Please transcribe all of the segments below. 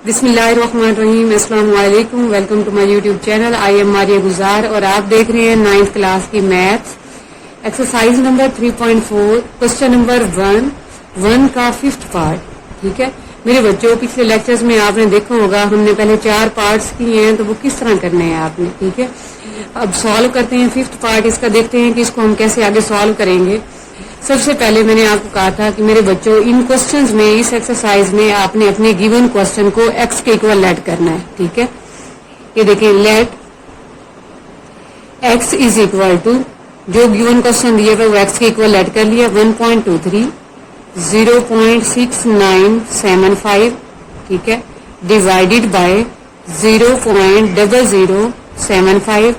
बिस्मिल्लाहिर्रहमानिर्रहीम, अस्सलाम वालेकुम। Welcome to my YouTube channel. I am Maria Gujar और आप देख रहे हैं 9th क्लास की maths exercise number 3.4 question number 1 का 5th पार्ट। ठीक है मेरे बच्चों, पिछले लेक्चर्स में आपने देखा होगा हमने पहले 4 पार्ट्स किए हैं, तो वो किस तरह करने हैं आपने। ठीक है, अब सॉल्व करते हैं 5th पार्ट इसका, देखते हैं कि इसको हम कैसे आगे सॉल्व करेंगे। सबसे पहले मैंने आपको कहा था कि मेरे बच्चों, इन क्वेश्चंस में, इस एक्सरसाइज में आपने अपने गिवन क्वेश्चन को x के इक्वल लेट करना है। ठीक है, ये देखिए, let x is equal to, जो गिवन क्वेश्चन दिया था वो x के इक्वल लेट कर लिया, 1.23 0.6975। ठीक है, डिवाइडेड बाय 0.0075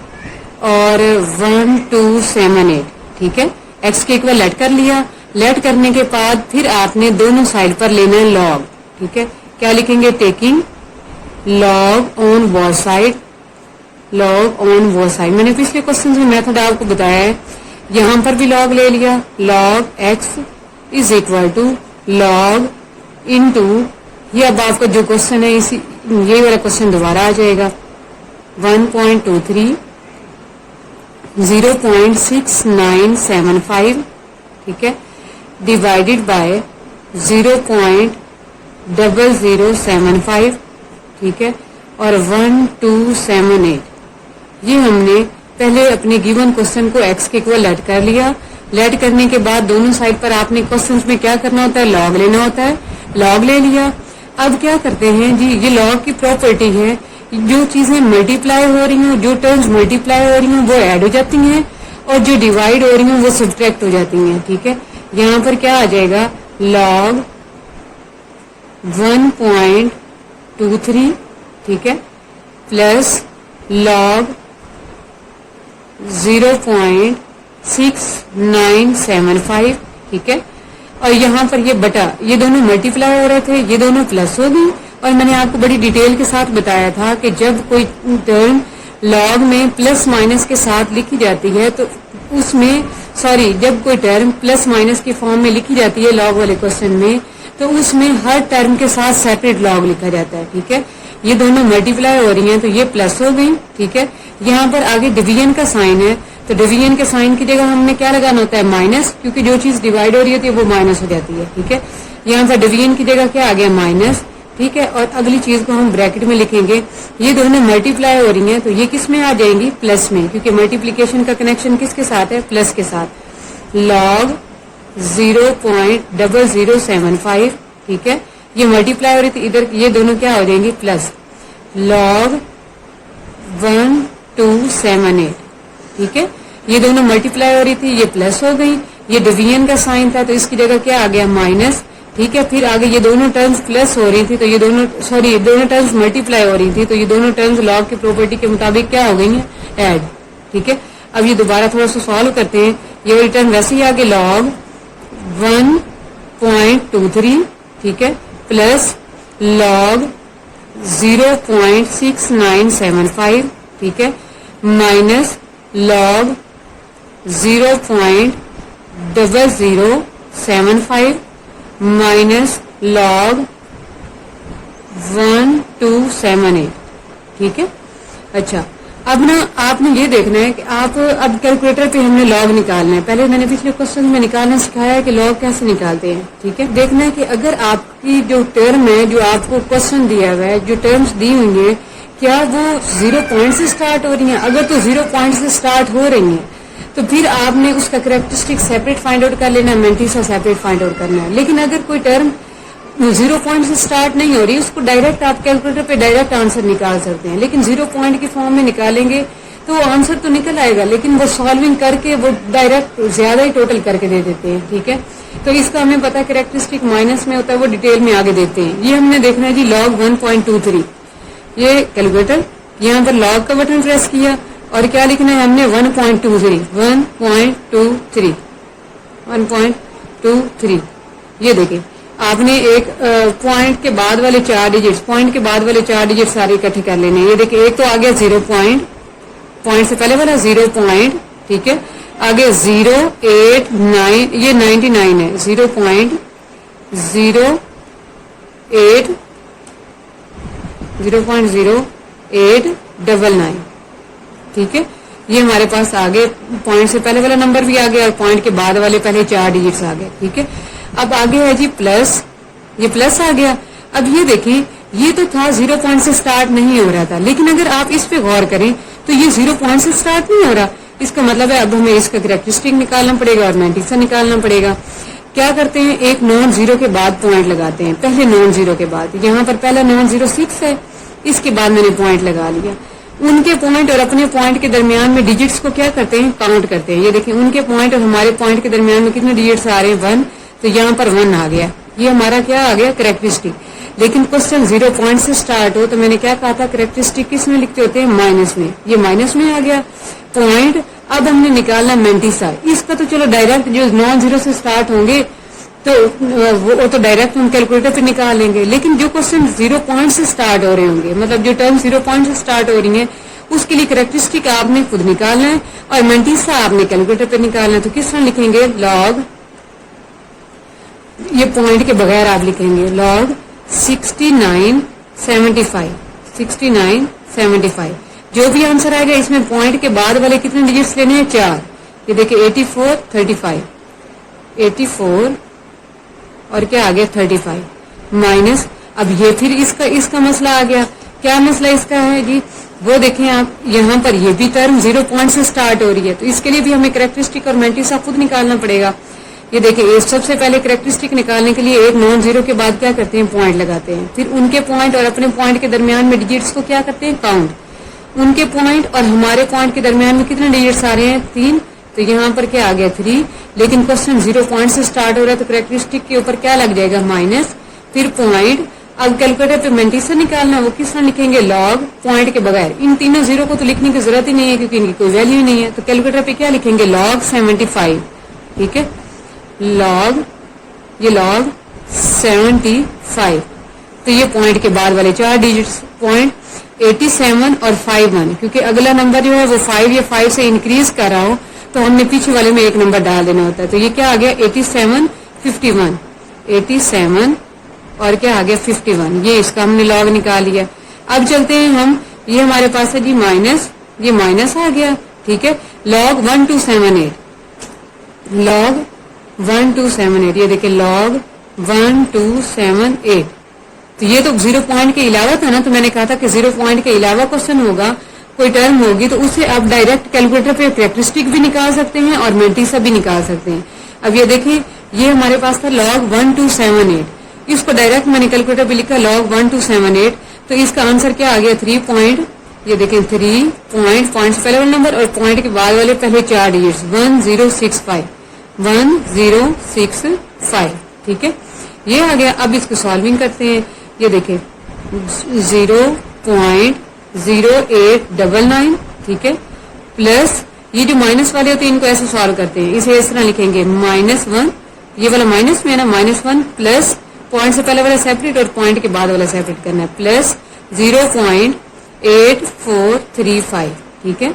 और 1278। ठीक है, x के इक्वल लेट कर लिया। लेट करने के बाद फिर आपने दोनों साइड पर लेना है लॉग। ठीक है, क्या लिखेंगे, taking log on both side, log on both side. मैंने पिछले क्वेश्चन में मेथड आपको बताया है, यहां पर भी लॉग ले लिया, log x is equal to log into, ये अब आपका जो क्वेश्चन है इसी ये वाला क्वेश्चन दोबारा आ जाएगा, 1.23 0.6975। ठीक है, डिवाइडेड बाय 0.0075। ठीक है, और 1278। ये हमने पहले अपने गिवन क्वेश्चन को x के इक्वल लेट कर लिया। लेट करने के बाद दोनों साइड पर आपने क्वेश्चंस में क्या करना होता है, लॉग लेना होता है। लॉग ले लिया। अब क्या करते हैं जी, ये लॉग की प्रॉपर्टी है, जो चीजें मल्टीप्लाई हो रही हैं, जो टर्म्स मल्टीप्लाई हो रही हैं वो ऐड हो जाती हैं, और जो डिवाइड हो रही हैं वो सब्ट्रैक्ट हो जाती हैं। ठीक है, यहाँ पर क्या आ जाएगा, लॉग 1.23, ठीक है, प्लस लॉग 0.6975। ठीक है, और यहाँ पर ये बटा, ये दोनों मल्टीप्लाई हो रहे थे, ये दोनों प्लस हो गई। और मैंने आपको बड़ी डिटेल के साथ बताया था कि जब कोई टर्म लॉग में प्लस माइनस के साथ लिखी जाती है तो उसमें, जब कोई टर्म प्लस माइनस के फॉर्म में लिखी जाती है लॉग वाले क्वेश्चन में, तो उसमें हर टर्म के साथ सेपरेट लॉग लिखा जाता है। ठीक है, ये दोनों मल्टीप्लाई हो रही हैं तो ये प्लस हो गई। ठीक है, यहाँ पर आगे डिवीजन का साइन है, तो डिवीजन के साइन की जगह हमने क्या लगाना होता है, माइनस, क्योंकि जो चीज डिवाइड हो रही होती है वो माइनस हो जाती है। ठीक है, यहाँ पर डिवीजन की जगह क्या आ गया, माइनस। ठीक है, और अगली चीज को हम ब्रैकेट में लिखेंगे, ये दोनों मल्टीप्लाई हो रही हैं तो ये किस में आ जाएंगी, प्लस में, क्योंकि मल्टीप्लीकेशन का कनेक्शन किसके साथ है, प्लस के साथ। लॉग 0.0075। ठीक है, ये मल्टीप्लाई हो रही थी, इधर ये दोनों क्या हो जाएंगी, प्लस लॉग 1278। ठीक है, ये दोनों मल्टीप्लाई हो रही थी, ये प्लस हो गई, ये डिवीजन का साइन था तो इसकी जगह क्या आ गया, माइनस। ठीक है, फिर आगे ये दोनों टर्म्स प्लस हो रही थी तो ये दोनों टर्म्स मल्टीप्लाई हो रही थी तो ये दोनों टर्म्स लॉग की प्रॉपर्टी के मुताबिक क्या हो गई हैं, ऐड। ठीक है, अब ये दोबारा थोड़ा सा सॉल्व करते हैं। ये रिटर्न वैसे ही आगे लॉग 1.23, ठीक है, प्लस लॉग 0.6975। ठीक है, माइनस लॉग 0.0075 माइनस लॉग 1278। ठीक है, अच्छा, अब ना आपने ये देखना है कि आप अब कैलकुलेटर पे हमने लॉग निकालना है। पहले मैंने पिछले क्वेश्चन में निकालना सिखाया है कि लॉग कैसे निकालते हैं। ठीक है, देखना है कि अगर आपकी जो टर्म है, जो आपको क्वेश्चन दिया हुआ है, जो टर्म्स दी हुई है, क्या वो 0 पॉइंट से स्टार्ट हो रही हैं। अगर तो 0 पॉइंट से स्टार्ट हो रही हैं तो फिर आपने उसका कैरेक्टरिस्टिक सेपरेट फाइंड आउट कर लेना, मैंटिसा सेपरेट फाइंड आउट करना है। लेकिन अगर कोई टर्म 0 पॉइंट से स्टार्ट नहीं हो रही, उसको डायरेक्ट आप कैलकुलेटर पे डायरेक्ट आंसर निकाल सकते हैं। लेकिन 0 पॉइंट की फॉर्म में निकालेंगे तो आंसर तो निकल आएगा, लेकिन वो सॉल्विंग करके वो डायरेक्ट ज्यादा ही टोटल करके दे देते हैं। ठीक है, तो इसका हमें पता कैरेक्टरिस्टिक माइनस में होता है, वो डिटेल में आगे देते हैं। ये हमने देखना है जी, लॉग 1.23। ये कैलकुलेटर, यहाँ पर लॉग का बटन प्रेस किया और क्या लिखना है हमने, 1.23। ये देखिए, आपने एक पॉइंट के बाद वाले 4 डिजिट्स, सारे इकट्ठे कर लेने। ये देखिए, एक तो आ गया 0 पॉइंट से पहले वाला 0 पॉइंट। ठीक है, आगे 089, ये 99 है, 0.08 0.0899, ठीक है। ये हमारे पास आ गए, पॉइंट से पहले वाला नंबर भी आ गया और पॉइंट के बाद वाले पहले 4 डिजिट्स आ गए, ठीक है। अब आगे है जी प्लस, ये प्लस आ गया। अब ये देखें, ये तो था 0 पॉइंट से स्टार्ट नहीं हो रहा था, लेकिन अगर आप इस पे गौर करें तो ये 0 पॉइंट से स्टार्ट नहीं हो रहा। इसका मतलब है अब हमें इसका कैरेक्टरिस्टिक निकालना पड़ेगा और मैंटिसा निकालना पड़ेगा। क्या करते हैं, एक नॉन जीरो के बाद पॉइंट लगाते हैं, पहले नॉन जीरो के बाद। यहाँ पर पहला नॉन जीरो 6 है, इसके बाद मैंने पॉइंट लगा लिया। उनके पॉइंट और अपने पॉइंट के दरमियान में डिजिट्स को क्या करते हैं, काउंट करते हैं। ये देखिए, उनके पॉइंट और हमारे पॉइंट के दरमियान में कितने डिजिट्स आ रहे हैं, 1, तो यहाँ पर 1 आ गया। ये हमारा क्या आ गया, कैरेक्टरिस्टिक। लेकिन क्वेश्चन 0 पॉइंट से स्टार्ट हो तो मैंने क्या कहा था, कैरेक्टरिस्टिक किस में लिखते होते हैं, माइनस में। ये माइनस में आ गया पॉइंट। अब हमने निकालना मैंटिसा। इसका तो चलो डायरेक्ट जो नॉन जीरो से स्टार्ट होंगे तो वो तो डायरेक्ट हम कैलकुलेटर पे निकाल लेंगे, लेकिन जो क्वेश्चन 0 पॉइंट से स्टार्ट हो रहे होंगे, मतलब जो टर्म 0 पॉइंट से स्टार्ट हो रही है, उसके लिए कैरेक्टरिस्टिक आपने खुद निकालना है और मैंटिसा आपने कैलकुलेटर पे निकालना है। तो किस तरह लिखेंगे, लॉग, ये पॉइंट के बगैर आप लिखेंगे लॉग 6975। जो भी आंसर आएगा इसमें पॉइंट के बाद वाले कितने डिजिट्स लेने हैं, 4। ये देखिए 84 35, 84 और क्या आ गया 35 माइनस। अब ये फिर इसका मसला आ गया। क्या मसला इसका है जी, वो देखें आप, यहाँ पर ये भी टर्म 0 पॉइंट से स्टार्ट हो रही है, तो इसके लिए भी हमें कैरेक्टरिस्टिक और मैंटिसा खुद निकालना पड़ेगा। ये देखिए, सबसे पहले कैरेक्टरिस्टिक निकालने के लिए एक नॉन जीरो के बाद क्या करते हैं, पॉइंट लगाते हैं। फिर उनके पॉइंट और अपने पॉइंट के दरमियान में डिजिट्स को क्या करते हैं, काउंट। उनके पॉइंट और हमारे पॉइंट के दरमियान में कितने डिजिट्स आ रहे हैं, 3, तो यहाँ पर क्या आ गया 3। लेकिन क्वेश्चन 0 पॉइंट से स्टार्ट हो रहा है तो कैरेक्टरिस्टिक के ऊपर क्या लग जाएगा, माइनस, फिर पॉइंट। अब कैलकुलेटर पे मैंटिसा निकालना, वो किस तरह लिखेंगे, लॉग, पॉइंट के बगैर। इन तीनों जीरो को तो लिखने की जरूरत ही नहीं है क्योंकि इनकी कोई वैल्यू ही नहीं है। तो कैलकुलेटर पे क्या लिखेंगे, लॉग 75, ठीक है। लॉग, ये लॉग 75, तो ये पॉइंट के बाद वाले 4 डिजिट्स, पॉइंट 87 और 51, क्योंकि अगला नंबर जो है वो 5 या 5 से इंक्रीज कर रहा हो तो हमने पीछे वाले में एक नंबर डाल देना होता है। तो ये क्या आ गया, 87 51, 87 और क्या आ गया 51। ये इसका हमने लॉग निकाल लिया। अब चलते हैं हम, ये हमारे पास है जी माइनस, ये माइनस आ गया, ठीक है। लॉग 1278, लॉग 1278, ये देखिए लॉग 1278। तो ये तो 0 पॉइंट के अलावा था ना, तो मैंने कहा था कि 0 पॉइंट के अलावा क्वेश्चन होगा, कोई टर्म होगी तो उससे आप डायरेक्ट कैलकुलेटर पे कैरेक्टरिस्टिक भी निकाल सकते हैं और मैंटिसा भी निकाल सकते हैं। अब ये देखिए, ये हमारे पास था लॉग 1278, इसको डायरेक्ट मैंने कैलकुलेटर पे लिखा लॉग 1278, तो इसका आंसर क्या आ गया, 3 पॉइंट। ये देखें 3 पॉइंट, पॉइंट से पहले वाला नंबर और पॉइंट के बाद वाले पहले 4 डिजिट्स, 1065, 1065, ठीक है। ये आ गया। अब इसको सॉल्विंग करते हैं। ये देखें 0.0899, ठीक है, प्लस ये जो माइनस वाले होते हैं इनको ऐसे सॉल्व करते हैं, इसे इस तरह लिखेंगे -1, ये वाला माइनस में है ना, -1 प्लस पॉइंट से पहले वाला सेपरेट और पॉइंट के बाद वाला सेपरेट करना है, प्लस 0.8435, ठीक है,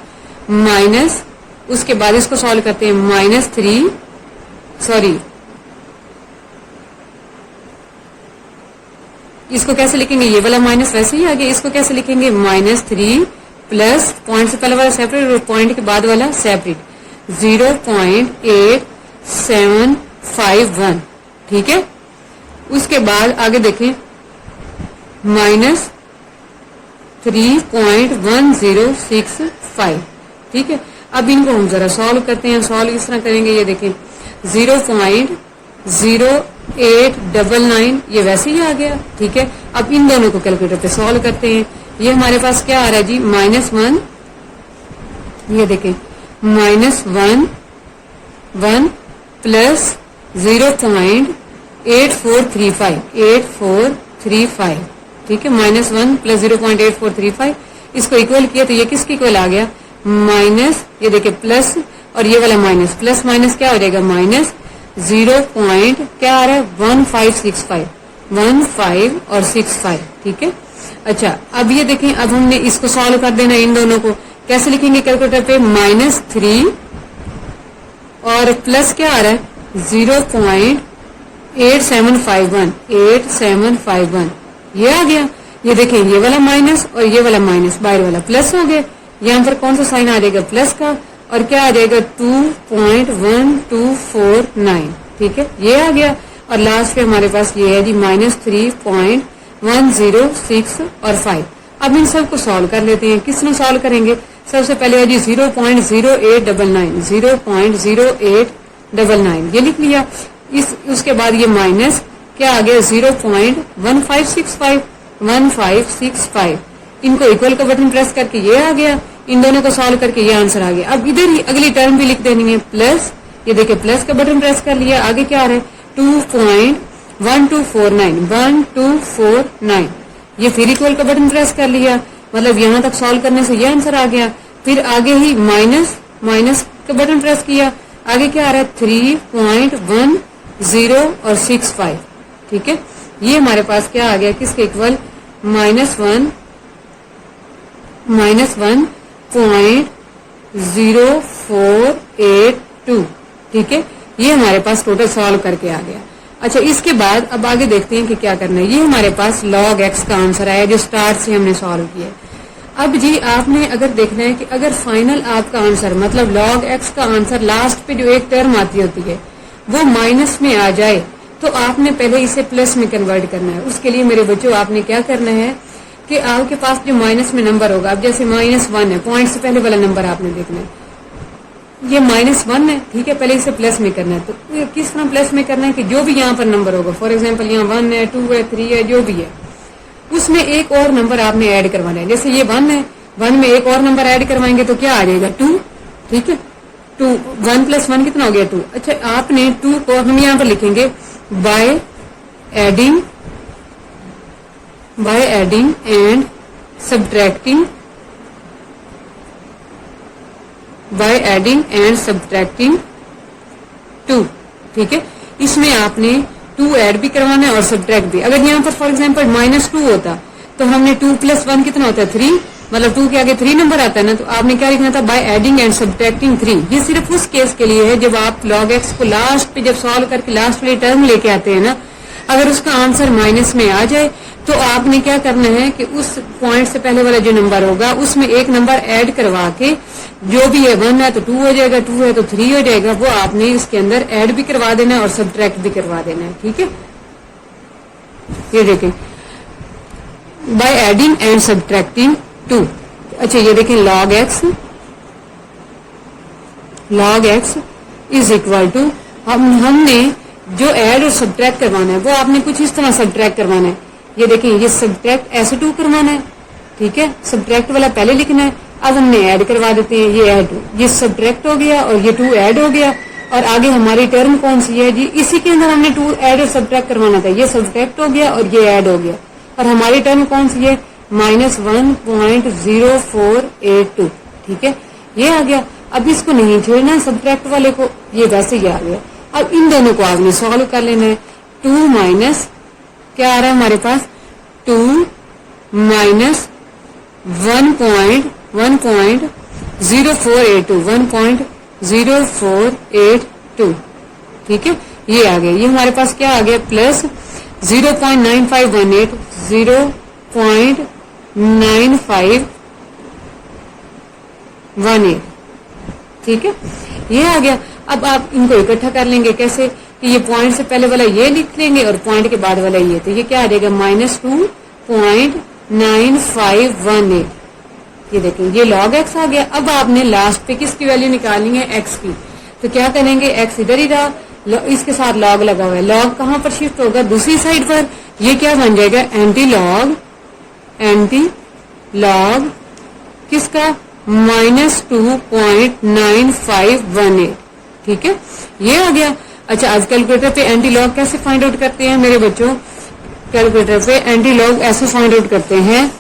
माइनस, उसके बाद इसको सॉल्व करते हैं -3, सॉरी इसको कैसे लिखेंगे, ये वाला माइनस वैसे ही आ गया, इसको कैसे लिखेंगे, -3 प्लस पॉइंट से पहले वाला सेपरेट और पॉइंट के बाद वाला सेपरेट, 0.8751, ठीक है। उसके बाद आगे देखें -3.1065, ठीक है। अब इनको हम जरा सॉल्व करते हैं। सॉल्व किस तरह करेंगे, ये देखें 0.0899, ये वैसे ही आ गया, ठीक है। अब इन दोनों को कैलकुलेटर पे सॉल्व करते हैं। ये हमारे पास क्या आ रहा है जी, -1, ये देखें -1 प्लस 0.8435, ठीक है, -1 प्लस 0.8435, इसको इक्वल किया तो ये किसके इक्वल आ गया, माइनस, ये देखिए प्लस और ये वाला माइनस, प्लस माइनस क्या हो जाएगा, माइनस 0. क्या आ रहा है, 1565, 15 और 65, ठीक है। अच्छा, अब ये देखें, अब हमने इसको सॉल्व कर देना, इन दोनों को कैसे लिखेंगे कैलकुलेटर पे, -3 और प्लस क्या आ रहा है 0.8751, 8751, ये आ गया। ये देखें, ये वाला माइनस और ये वाला माइनस, बाहर वाला प्लस हो गया। यहाँ पर कौन सा साइन आ जाएगा? प्लस का, और क्या आ जाएगा? 2.1249। ठीक है, ये आ गया। और लास्ट पे हमारे पास ये है जी -3.106 और 5। अब इन सबको सॉल्व कर लेते हैं। किस तरह सॉल्व करेंगे? सबसे पहले है जी 0.0899, 0.0899 ये लिख लिया। उसके बाद ये माइनस क्या आ गया? 0.1565, 1565। इनको इक्वल का बटन प्रेस करके ये आ गया। इन दोनों को सॉल्व करके ये आंसर आ गया। अब इधर ही अगली टर्म भी लिख देनी है, प्लस। ये देखिए, प्लस का बटन प्रेस कर लिया। आगे क्या आ रहा है? 2.1249, 1249। ये फिर इक्वल का बटन प्रेस कर लिया, मतलब यहां तक सॉल्व करने से ये आंसर आ गया। फिर आगे ही माइनस का बटन प्रेस किया। आगे क्या आ रहा है? 3.10 और 65। ठीक है, ये हमारे पास क्या आ गया? किसके इक्वल? -1.0482। ठीक है, ये हमारे पास टोटल सॉल्व करके आ गया। अच्छा, इसके बाद अब आगे देखते हैं कि क्या करना है। ये हमारे पास log x का आंसर आया जो स्टार्ट से हमने सॉल्व किया। अब जी आपने अगर देखना है कि अगर फाइनल आपका आंसर मतलब log x का आंसर लास्ट पे जो एक टर्म आती होती है वो माइनस में आ जाए तो आपने पहले इसे प्लस में कन्वर्ट करना है। उसके लिए मेरे बच्चों आपने क्या करना है कि आपके पास जो माइनस में नंबर होगा, अब जैसे -1 है, पॉइंट से पहले वाला नंबर आपने देखना है, ये -1 है। ठीक है, पहले इसे प्लस में करना है। तो किस तरह प्लस में करना है कि जो भी यहाँ पर नंबर होगा, फॉर एग्जाम्पल यहाँ 1 है, 2 है, 3 है, जो भी है, उसमें एक और नंबर आपने ऐड करवाना है। जैसे ये 1 है, 1 में एक और नंबर ऐड करवाएंगे तो क्या आ जाएगा? 2। ठीक है, 2, 1 + 1 कितना हो गया? 2। अच्छा, आपने 2 को हम यहाँ पर लिखेंगे by adding and subtracting, by adding and subtracting 2। ठीक है, इसमें आपने 2 ऐड भी करवाना है और सब्ट्रैक्ट भी। अगर यहाँ पर फॉर एग्जांपल -2 होता तो हमने 2 + 1 कितना होता है? 3, मतलब 2 के आगे 3 नंबर आता है ना, तो आपने क्या लिखना था? By adding and subtracting 3। ये सिर्फ उस केस के लिए है जब आप log x को लास्ट पे जब सॉल्व करके लास्ट वाली टर्म लेके आते हैं ना, अगर उसका आंसर माइनस में आ जाए तो आपने क्या करना है कि उस पॉइंट से पहले वाला जो नंबर होगा उसमें एक नंबर ऐड करवा के, जो भी है 1 है तो 2 हो जाएगा, 2 है तो 3 हो जाएगा, वो आपने इसके अंदर ऐड भी करवा देना है और सब्ट्रैक्ट भी करवा देना है। ठीक है, ये देखें बाय एडिंग एंड सब्ट्रैक्टिंग 2। अच्छा, ये देखें log x is equal to, हमने जो ऐड और सब्ट्रैक्ट करवाना है वो आपने कुछ इस तरह सब्ट्रैक्ट करवाना है। ये देखें, ये सब्ट्रैक्ट ऐसे 2 करवाना है। ठीक है, सब्ट्रैक्ट वाला पहले लिखना है। अब हमने ऐड करवा देते हैं, ये ऐड, ये सब्ट्रैक्ट हो गया और ये 2 ऐड हो गया। और आगे हमारी टर्म कौन सी है जी? इसी के अंदर हमने 2 ऐड और सब्ट्रैक्ट करवाना था। ये सब्ट्रैक्ट हो गया और ये ऐड हो गया। और हमारी टर्म कौन सी है? -1.0482। ठीक है, ये आ गया। अब इसको नहीं छोड़ना सब्ट्रैक्ट वाले को, ये वैसे ही आ गया। अब इन दोनों को आपने सॉल्व कर लेना है। 2 माइनस क्या आ रहा है हमारे पास? 2 माइनस 1.0482, 1.0482। ठीक है, ये आ गया। ये हमारे पास क्या आ गया? प्लस 0.9518, 0.9518। ठीक है, ये आ गया। अब आप इनको इकट्ठा कर लेंगे कैसे कि ये पॉइंट से पहले वाला ये लिख लेंगे और पॉइंट के बाद वाला ये, तो ये क्या आ जाएगा? -2.9518। ये देखें, ये log x आ गया। अब आपने लास्ट पे किसकी वैल्यू निकालनी है? x की। तो क्या करेंगे? x इधर ही रहा, इसके साथ log लगा हुआ है। log कहां पर शिफ्ट होगा? दूसरी साइड पर। ये क्या बन जाएगा? एंटी लॉग किसका? -2.9518। ठीक है, ये आ गया। अच्छा, आज कैलकुलेटर पे एंटी लॉग कैसे फाइंड आउट करते हैं मेरे बच्चों? कैलकुलेटर पे एंटी लॉग ऐसे फाइंड आउट करते हैं,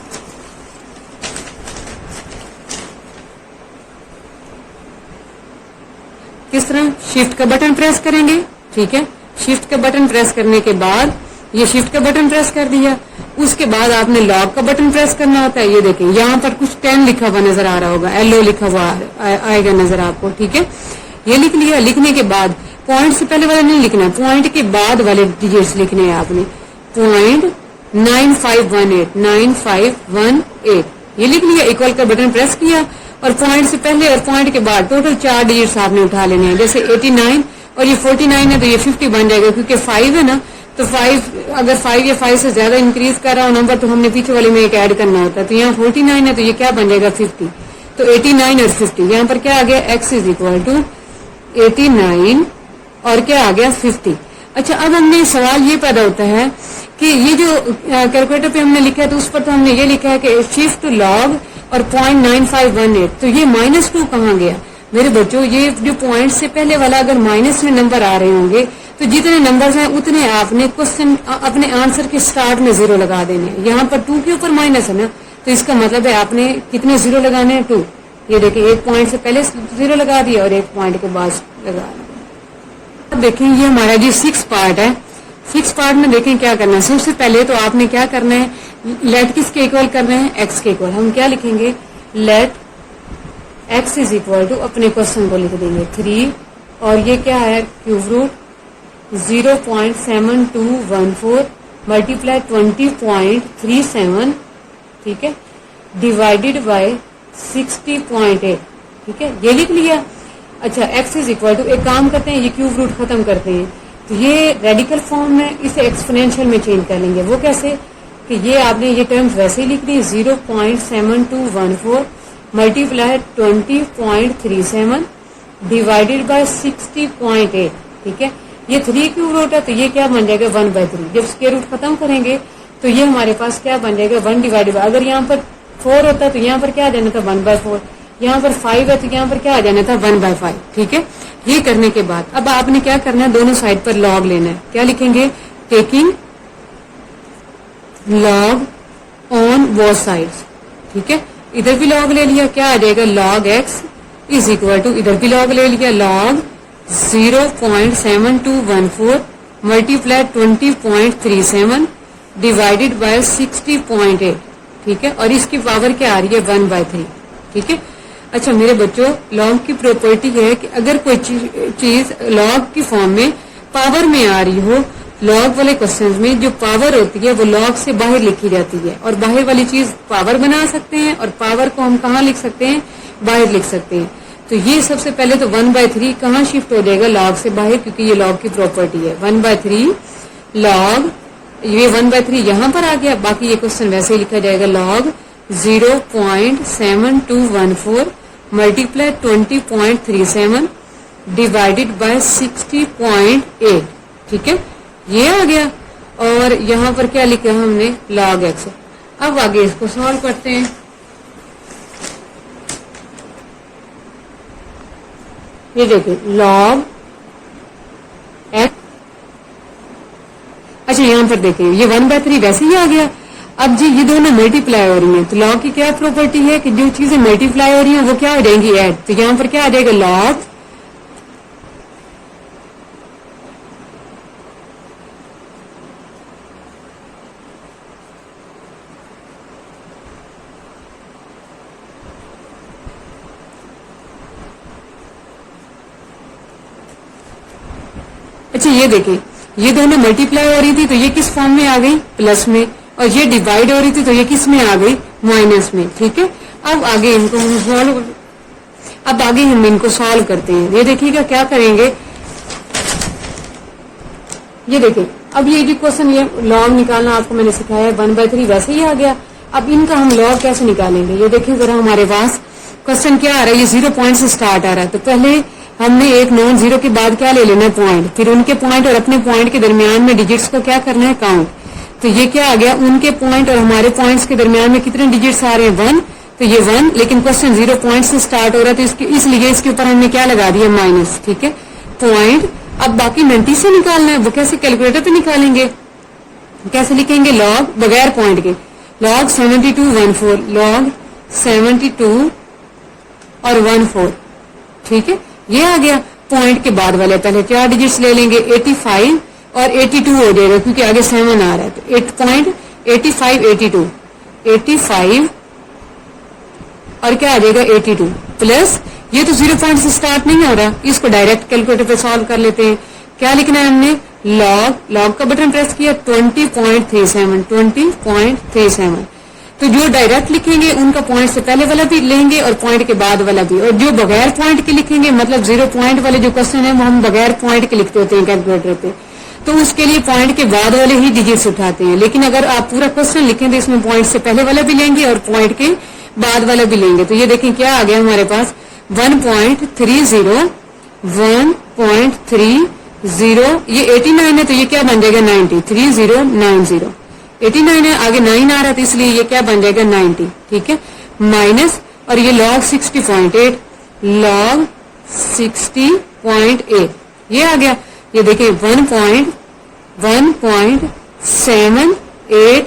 किस तरह? शिफ्ट का बटन प्रेस करेंगे। ठीक है, शिफ्ट का बटन प्रेस करने के बाद ये शिफ्ट का बटन प्रेस कर दिया, उसके बाद आपने लॉग का बटन प्रेस करना होता है। ये देखें, यहाँ पर कुछ 10 लिखा हुआ नजर आ रहा होगा, LO लिखा हुआ आएगा नजर आपको। ठीक है, ये लिख लिया। लिखने के बाद पॉइंट से पहले वाला नहीं लिखना, पॉइंट के बाद वाले डिजिट्स लिखने हैं आपने। 9518 ये लिख लिया, इक्वल का बटन प्रेस किया और पॉइंट से पहले और पॉइंट के बाद टोटल 4 डिजिट्स आपने उठा लेने हैं। जैसे 89 और ये 49 है तो ये 50 बन जाएगा, क्योंकि 5 है ना, तो 5 अगर 5 या 5 से ज्यादा इंक्रीज कर रहा हो नंबर तो हमने पीछे वाले में एक ऐड करना होता है। तो यहाँ 49 है तो ये क्या बन जाएगा 50, तो 89 और 50 यहाँ पर क्या आ गया, x इज इक्वल टू 89 और क्या आ गया 50। अच्छा, अब हमने सवाल ये पैदा होता है कि ये जो कैलकुलेटर पे हमने लिखा है तो उस पर तो हमने ये लिखा है कि शिफ्ट टू लॉग और 0.9518, तो ये -2 कहाँ गया मेरे बच्चों। ये जो पॉइंट से पहले वाला अगर माइनस में नंबर आ रहे होंगे तो जितने नंबर्स हैं उतने आपने क्वेश्चन अपने आंसर के स्टार्ट में 0 लगा देने हैं। यहाँ पर 2 के ऊपर माइनस है ना, तो इसका मतलब है आपने कितने 0 लगाने हैं, 2। ये देखिए, एक पॉइंट से पहले 0 लगा दिया और एक पॉइंट के बाद लगा दिया। अब देखें ये हमारा जो 6 पार्ट है, 6 पार्ट में देखें क्या करना है। सबसे पहले तो आपने क्या करना है, लेट किसके इक्वल करना है, एक्स के इक्वल। हम क्या लिखेंगे, let x is equal to, अपने क्वेश्चन को लिख देंगे 3 और ये क्या है, क्यूब रूट 0.7214 मल्टीप्लाई 20.37, ठीक है, डिवाइडेड बाय 60.8, ठीक है, ये लिख लिया। अच्छा, x इज इक्वल टू, एक काम करते हैं, ये क्यूब रूट खत्म करते हैं, तो ये रेडिकल फॉर्म में इसे एक्सपोनेंशियल में चेंज कर लेंगे। वो कैसे कि ये आपने ये टर्म्स वैसे ही लिख दी, 0.7214 मल्टीप्लाई 20.37 डिवाइडेड बाय 60.8, ठीक है। ये 3 क्यूब रूट है तो ये क्या बन जाएगा 1/3। जब स्क्वायर रूट खत्म करेंगे तो ये हमारे पास क्या बन जाएगा 1 डिवाइडेड बाय, अगर यहाँ पर 4 होता तो यहाँ पर क्या आ जाना था 1/4, यहाँ पर 5 है तो यहाँ पर क्या आ जाना था 1/5, ठीक है। ये करने के बाद अब आपने क्या करना है, दोनों साइड पर लॉग लेना है। क्या लिखेंगे, taking log on both sides, ठीक है। इधर भी लॉग ले लिया, क्या आ जाएगा log x is equal to, इधर भी लॉग ले लिया, लॉग 0.7214 मल्टीप्लाई 20.37 डिवाइडेड बाय 60.8, ठीक है, और इसकी पावर क्या आ रही है 1/3, ठीक है। अच्छा मेरे बच्चों, लॉग की प्रॉपर्टी है कि अगर कोई चीज लॉग की फॉर्म में पावर में आ रही हो, लॉग वाले क्वेश्चंस में जो पावर होती है वो लॉग से बाहर लिखी जाती है, और बाहर वाली चीज पावर बना सकते हैं और पावर को हम कहाँ लिख सकते हैं, बाहर लिख सकते हैं। तो ये सबसे पहले तो 1/3 कहाँ शिफ्ट हो जाएगा, लॉग से बाहर, क्योंकि ये लॉग की प्रॉपर्टी है। 1/3 लॉग, ये 1/3 यहाँ पर आ गया, बाकी ये क्वेश्चन वैसे ही लिखा जाएगा, लॉग 0.7214 मल्टीप्लाई 20.37 डिवाइडेड बाय 60.8, ठीक है, ये आ गया। और यहाँ पर क्या लिखा हमने, लॉग एक्स। अब आगे इसको सॉल्व करते हैं। ये देखिए लॉग एक्स, अच्छा यहाँ पर देखिए ये 1/3 वैसे ही आ गया। अब जी ये दोनों मल्टीप्लाई हो रही हैं, तो लॉग की क्या प्रॉपर्टी है कि जो चीजें मल्टीप्लाई हो रही हैं वो क्या हो जाएंगी, ऐड। तो यहाँ पर क्या आ जाएगा, लॉग अच्छा ये देखिए ये दोनों मल्टीप्लाई हो रही थी तो ये किस फॉर्म में आ गई, प्लस में, और ये डिवाइड हो रही थी तो ये किस में आ गई, माइनस में, ठीक है। अब आगे इनको हम सॉल्व, अब आगे हम इनको सॉल्व करते हैं। ये देखिएगा क्या करेंगे, ये देखिए अब ये जो क्वेश्चन, ये लॉग निकालना आपको मैंने सिखाया है, 1/3 वैसे ही आ गया। अब इनका हम लॉग कैसे निकालेंगे, ये देखिए जरा हमारे पास क्वेश्चन क्या आ रहा है, ये 0 पॉइंट से स्टार्ट आ रहा है। तो पहले हमने एक नॉन जीरो के बाद क्या ले लेना है, पॉइंट, फिर उनके पॉइंट और अपने पॉइंट के दरमियान में डिजिट्स को क्या करना है, काउंट। तो ये क्या आ गया, उनके पॉइंट और हमारे पॉइंट्स के दरमियान में कितने डिजिट्स आ रहे हैं, 1, तो ये 1, लेकिन क्वेश्चन 0 पॉइंट से स्टार्ट हो रहा है तो इसलिए इसके ऊपर हमने क्या लगा दिया, माइनस, ठीक है, पॉइंट। अब बाकी 90 से निकालना है, वो कैसे, कैलकुलेटर पे निकालेंगे। कैसे लिखेंगे, लॉग बगैर पॉइंट के, लॉग 7214, लॉग 72 और 14, ठीक है, ये आ गया। पॉइंट के बाद वाले पहले 4 डिजिट्स ले लेंगे, 85 और 82 हो जाएगा क्योंकि आगे 7 आ रहा है, तो 8.85 82, 85 और क्या आ जाएगा 82 प्लस, ये तो 0 पॉइंट से स्टार्ट नहीं हो रहा, इसको डायरेक्ट कैलकुलेटर पे सॉल्व कर लेते हैं। क्या लिखना है हमने, लॉग का बटन प्रेस किया 20.37 तो जो डायरेक्ट लिखेंगे उनका पॉइंट से पहले वाला भी लेंगे और पॉइंट के बाद वाला भी, और जो बगैर पॉइंट के लिखेंगे मतलब 0 पॉइंट वाले जो क्वेश्चन है वो हम बगैर पॉइंट के लिखते होते हैं कैलकुलेटर पे, तो उसके लिए पॉइंट के बाद वाले ही डिजिट्स उठाते हैं। लेकिन अगर आप पूरा क्वेश्चन लिखें तो इसमें पॉइंट से पहले वाला भी लेंगे और पॉइंट के बाद वाला भी लेंगे। तो ये देखें क्या आ गया हमारे पास 1.30 ये 89 है तो ये क्या बन जाएगा 90, 3090 89 है, आगे 9 आ रहा था इसलिए ये क्या बन जाएगा 90, ठीक है। माइनस और ये log 60.8 ये आ गया। ये देखिए 1.78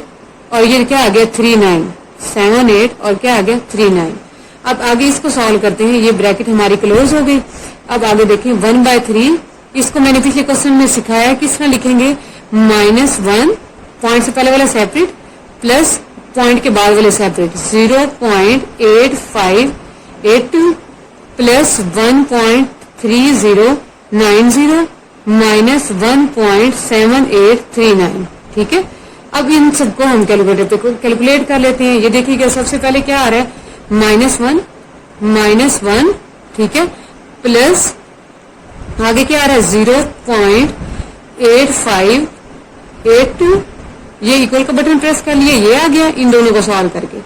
और ये क्या आ गया 3978 और क्या आ गया 39। अब आगे इसको सॉल्व करते हैं, ये ब्रैकेट हमारी क्लोज हो गई। अब आगे देखिए 1/3 इसको मैंने पिछले क्वेश्चन में सिखाया किस तरह लिखेंगे, -1 पॉइंट से पहले वाला सेपरेट प्लस पॉइंट के बाद वाले सेपरेट 0.8582 प्लस 1.3090 माइनस 1.7839, ठीक है। अब इन सबको हम कैलकुलेटर पे कैलकुलेट कर लेते हैं। ये देखिएगा सबसे पहले क्या आ रहा है -1 ठीक है, प्लस आगे क्या आ रहा है 0.8582 ये इक्वल का बटन प्रेस कर लिया, ये आ गया इन दोनों को सॉल्व करके।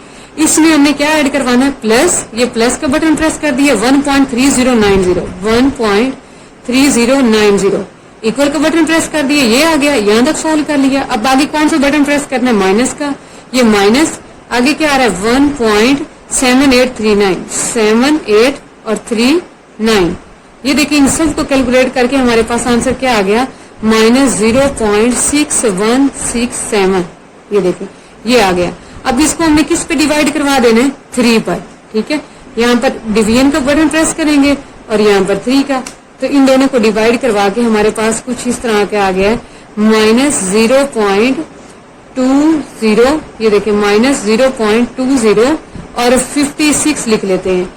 इसमें हमने क्या ऐड करवाना है प्लस, ये प्लस का बटन प्रेस कर दिया 1.3090 इक्वल का बटन प्रेस कर दिया, ये आ गया, यहां तक सॉल्व कर लिया। अब आगे कौन सा बटन प्रेस करना है माइनस का, ये माइनस आगे क्या आ रहा है 1.7839 78 और 39। ये देखिए इन सब को कैलकुलेट करके हमारे पास आंसर क्या आ गया -0.6167। ये देखिए ये आ गया। अब इसको हमने किस पे डिवाइड करवा देना है 3 पर, ठीक है। यहाँ पर डिवीजन का बटन प्रेस करेंगे और यहाँ पर 3 का, तो इन दोनों को डिवाइड करवा के हमारे पास कुछ इस तरह का आ गया है -0.20। ये देखिए -0.20 और 56 लिख लेते हैं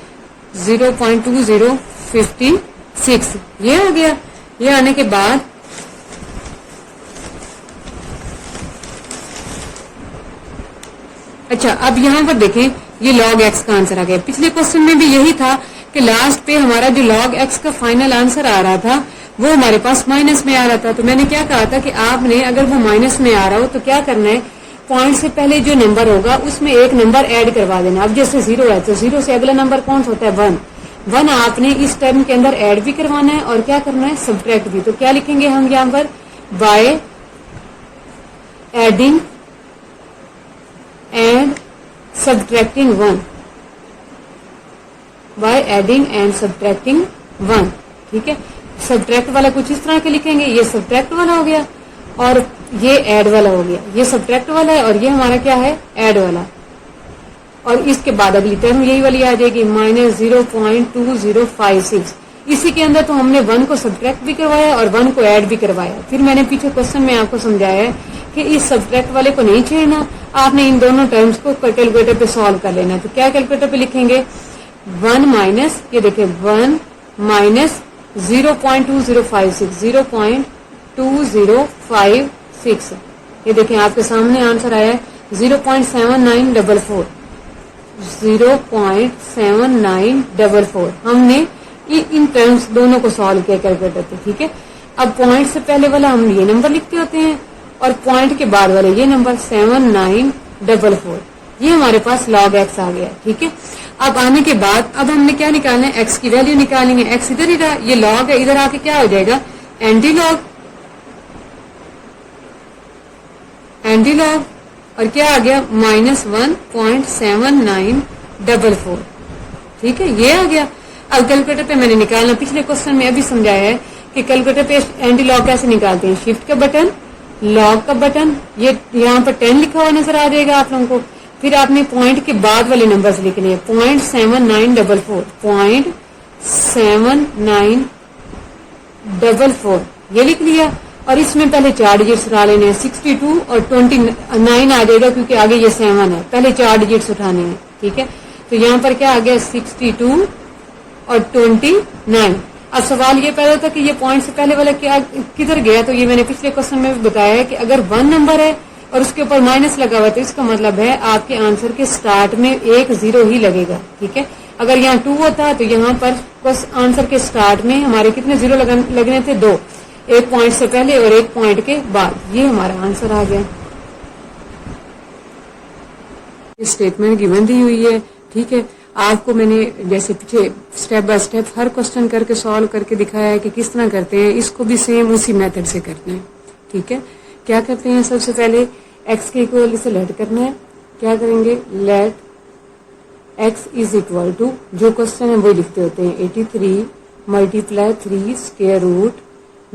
0.2056 ये आ गया। ये आने के बाद अच्छा अब यहाँ पर देखें ये log x का आंसर आ गया। पिछले क्वेश्चन में भी यही था कि लास्ट पे हमारा जो log x का फाइनल आंसर आ रहा था वो हमारे पास माइनस में आ रहा था। तो मैंने क्या कहा था कि आपने अगर वो माइनस में आ रहा हो तो क्या करना है, पॉइंट से पहले जो नंबर होगा उसमें एक नंबर ऐड करवा देना। अब जैसे 0 है तो 0 से अगला नंबर कौन सा होता है 1 आपने इस टर्म के अंदर ऐड भी करवाना है और क्या करना है सब्ट्रैक्ट भी। तो क्या लिखेंगे हम यहाँ पर by adding and subtracting 1 by adding and subtracting 1, ठीक है। सब्ट्रैक्ट वाला कुछ इस तरह के लिखेंगे, ये सब्ट्रैक्ट वाला हो गया और ये ऐड वाला हो गया। ये सब्ट्रैक्ट वाला है और ये हमारा क्या है ऐड वाला, और इसके बाद अगली टर्म यही वाली आ जाएगी -0.2056। इसी के अंदर तो हमने 1 को सब्ट्रैक्ट भी करवाया और 1 को ऐड भी करवाया। फिर मैंने पीछे क्वेश्चन में आपको समझाया है कि इस सब्ट्रैक्ट वाले को नहीं छेड़ना, आपने इन दोनों टर्म्स को कैलकुलेटर पे सॉल्व कर लेना। तो क्या कैलकुलेटर पे लिखेंगे 1 माइनस, ये देखिए 1 माइनस 0.2056 ये देखिए आपके सामने आंसर आया है 0.7944 हमने इन टर्म्स दोनों को सॉल्व किया कैलकुलेटर पे, ठीक है। अब पॉइंट से पहले वाला हम ये नंबर लिखते होते हैं और पॉइंट के बाद वाले ये नंबर 7944, ये हमारे पास log x आ गया, ठीक है। अब आने के बाद अब हमने क्या निकालना है x की वैल्यू निकालेंगे। x इधर ही रहा, ये log है, इधर आके क्या हो जाएगा एंटी लॉग और क्या आ गया -1.7944, ठीक है, ये आ गया। अब कैलकुलेटर पे मैंने निकालना, पिछले क्वेश्चन में अभी समझाया है कि कैलकुलेटर पे एंटी लॉग कैसे निकालते हैं, शिफ्ट का बटन लॉग का बटन, ये यहाँ पर 10 लिखा हुआ नजर आ जाएगा आप लोगों को। फिर आपने पॉइंट के बाद वाले नंबर्स लिखने हैं 0.7944 ये लिख लिया और इसमें पहले 4 डिजिट्स उठा लेने हैं 62 और 29 आ जाएगा क्योंकि आगे ये 7 है, पहले 4 डिजिट्स उठाने हैं, ठीक है। तो यहाँ पर क्या आ गया 62 और 29। अब सवाल ये पैदा होता है कि ये पॉइंट से पहले वाला क्या किधर गया, तो ये मैंने पिछले क्वेश्चन में भी बताया है कि अगर 1 नंबर है और उसके ऊपर माइनस लगा हुआ है तो इसका मतलब है आपके आंसर के स्टार्ट में 1 0 ही लगेगा। ठीक है, अगर यहाँ 2 होता तो यहाँ पर आंसर के स्टार्ट में हमारे कितने 0 लगने थे, 2, एक पॉइंट से पहले और एक पॉइंट के बाद। ये हमारा आंसर आ गया। स्टेटमेंट गिवन दी हुई है। ठीक है, आपको मैंने जैसे पीछे step by step her question करके सॉल्व करके दिखाया है कि किस तरह करते हैं, इसको भी सेम उसी मेथड से करते हैं। ठीक है, क्या करते हैं, सबसे पहले x के इक्वल से लेट करना है। क्या करेंगे, let x is equal to, जो क्वेश्चन है वो लिखते होते हैं 83 मल्टीप्लाई 3 स्क्वायर रूट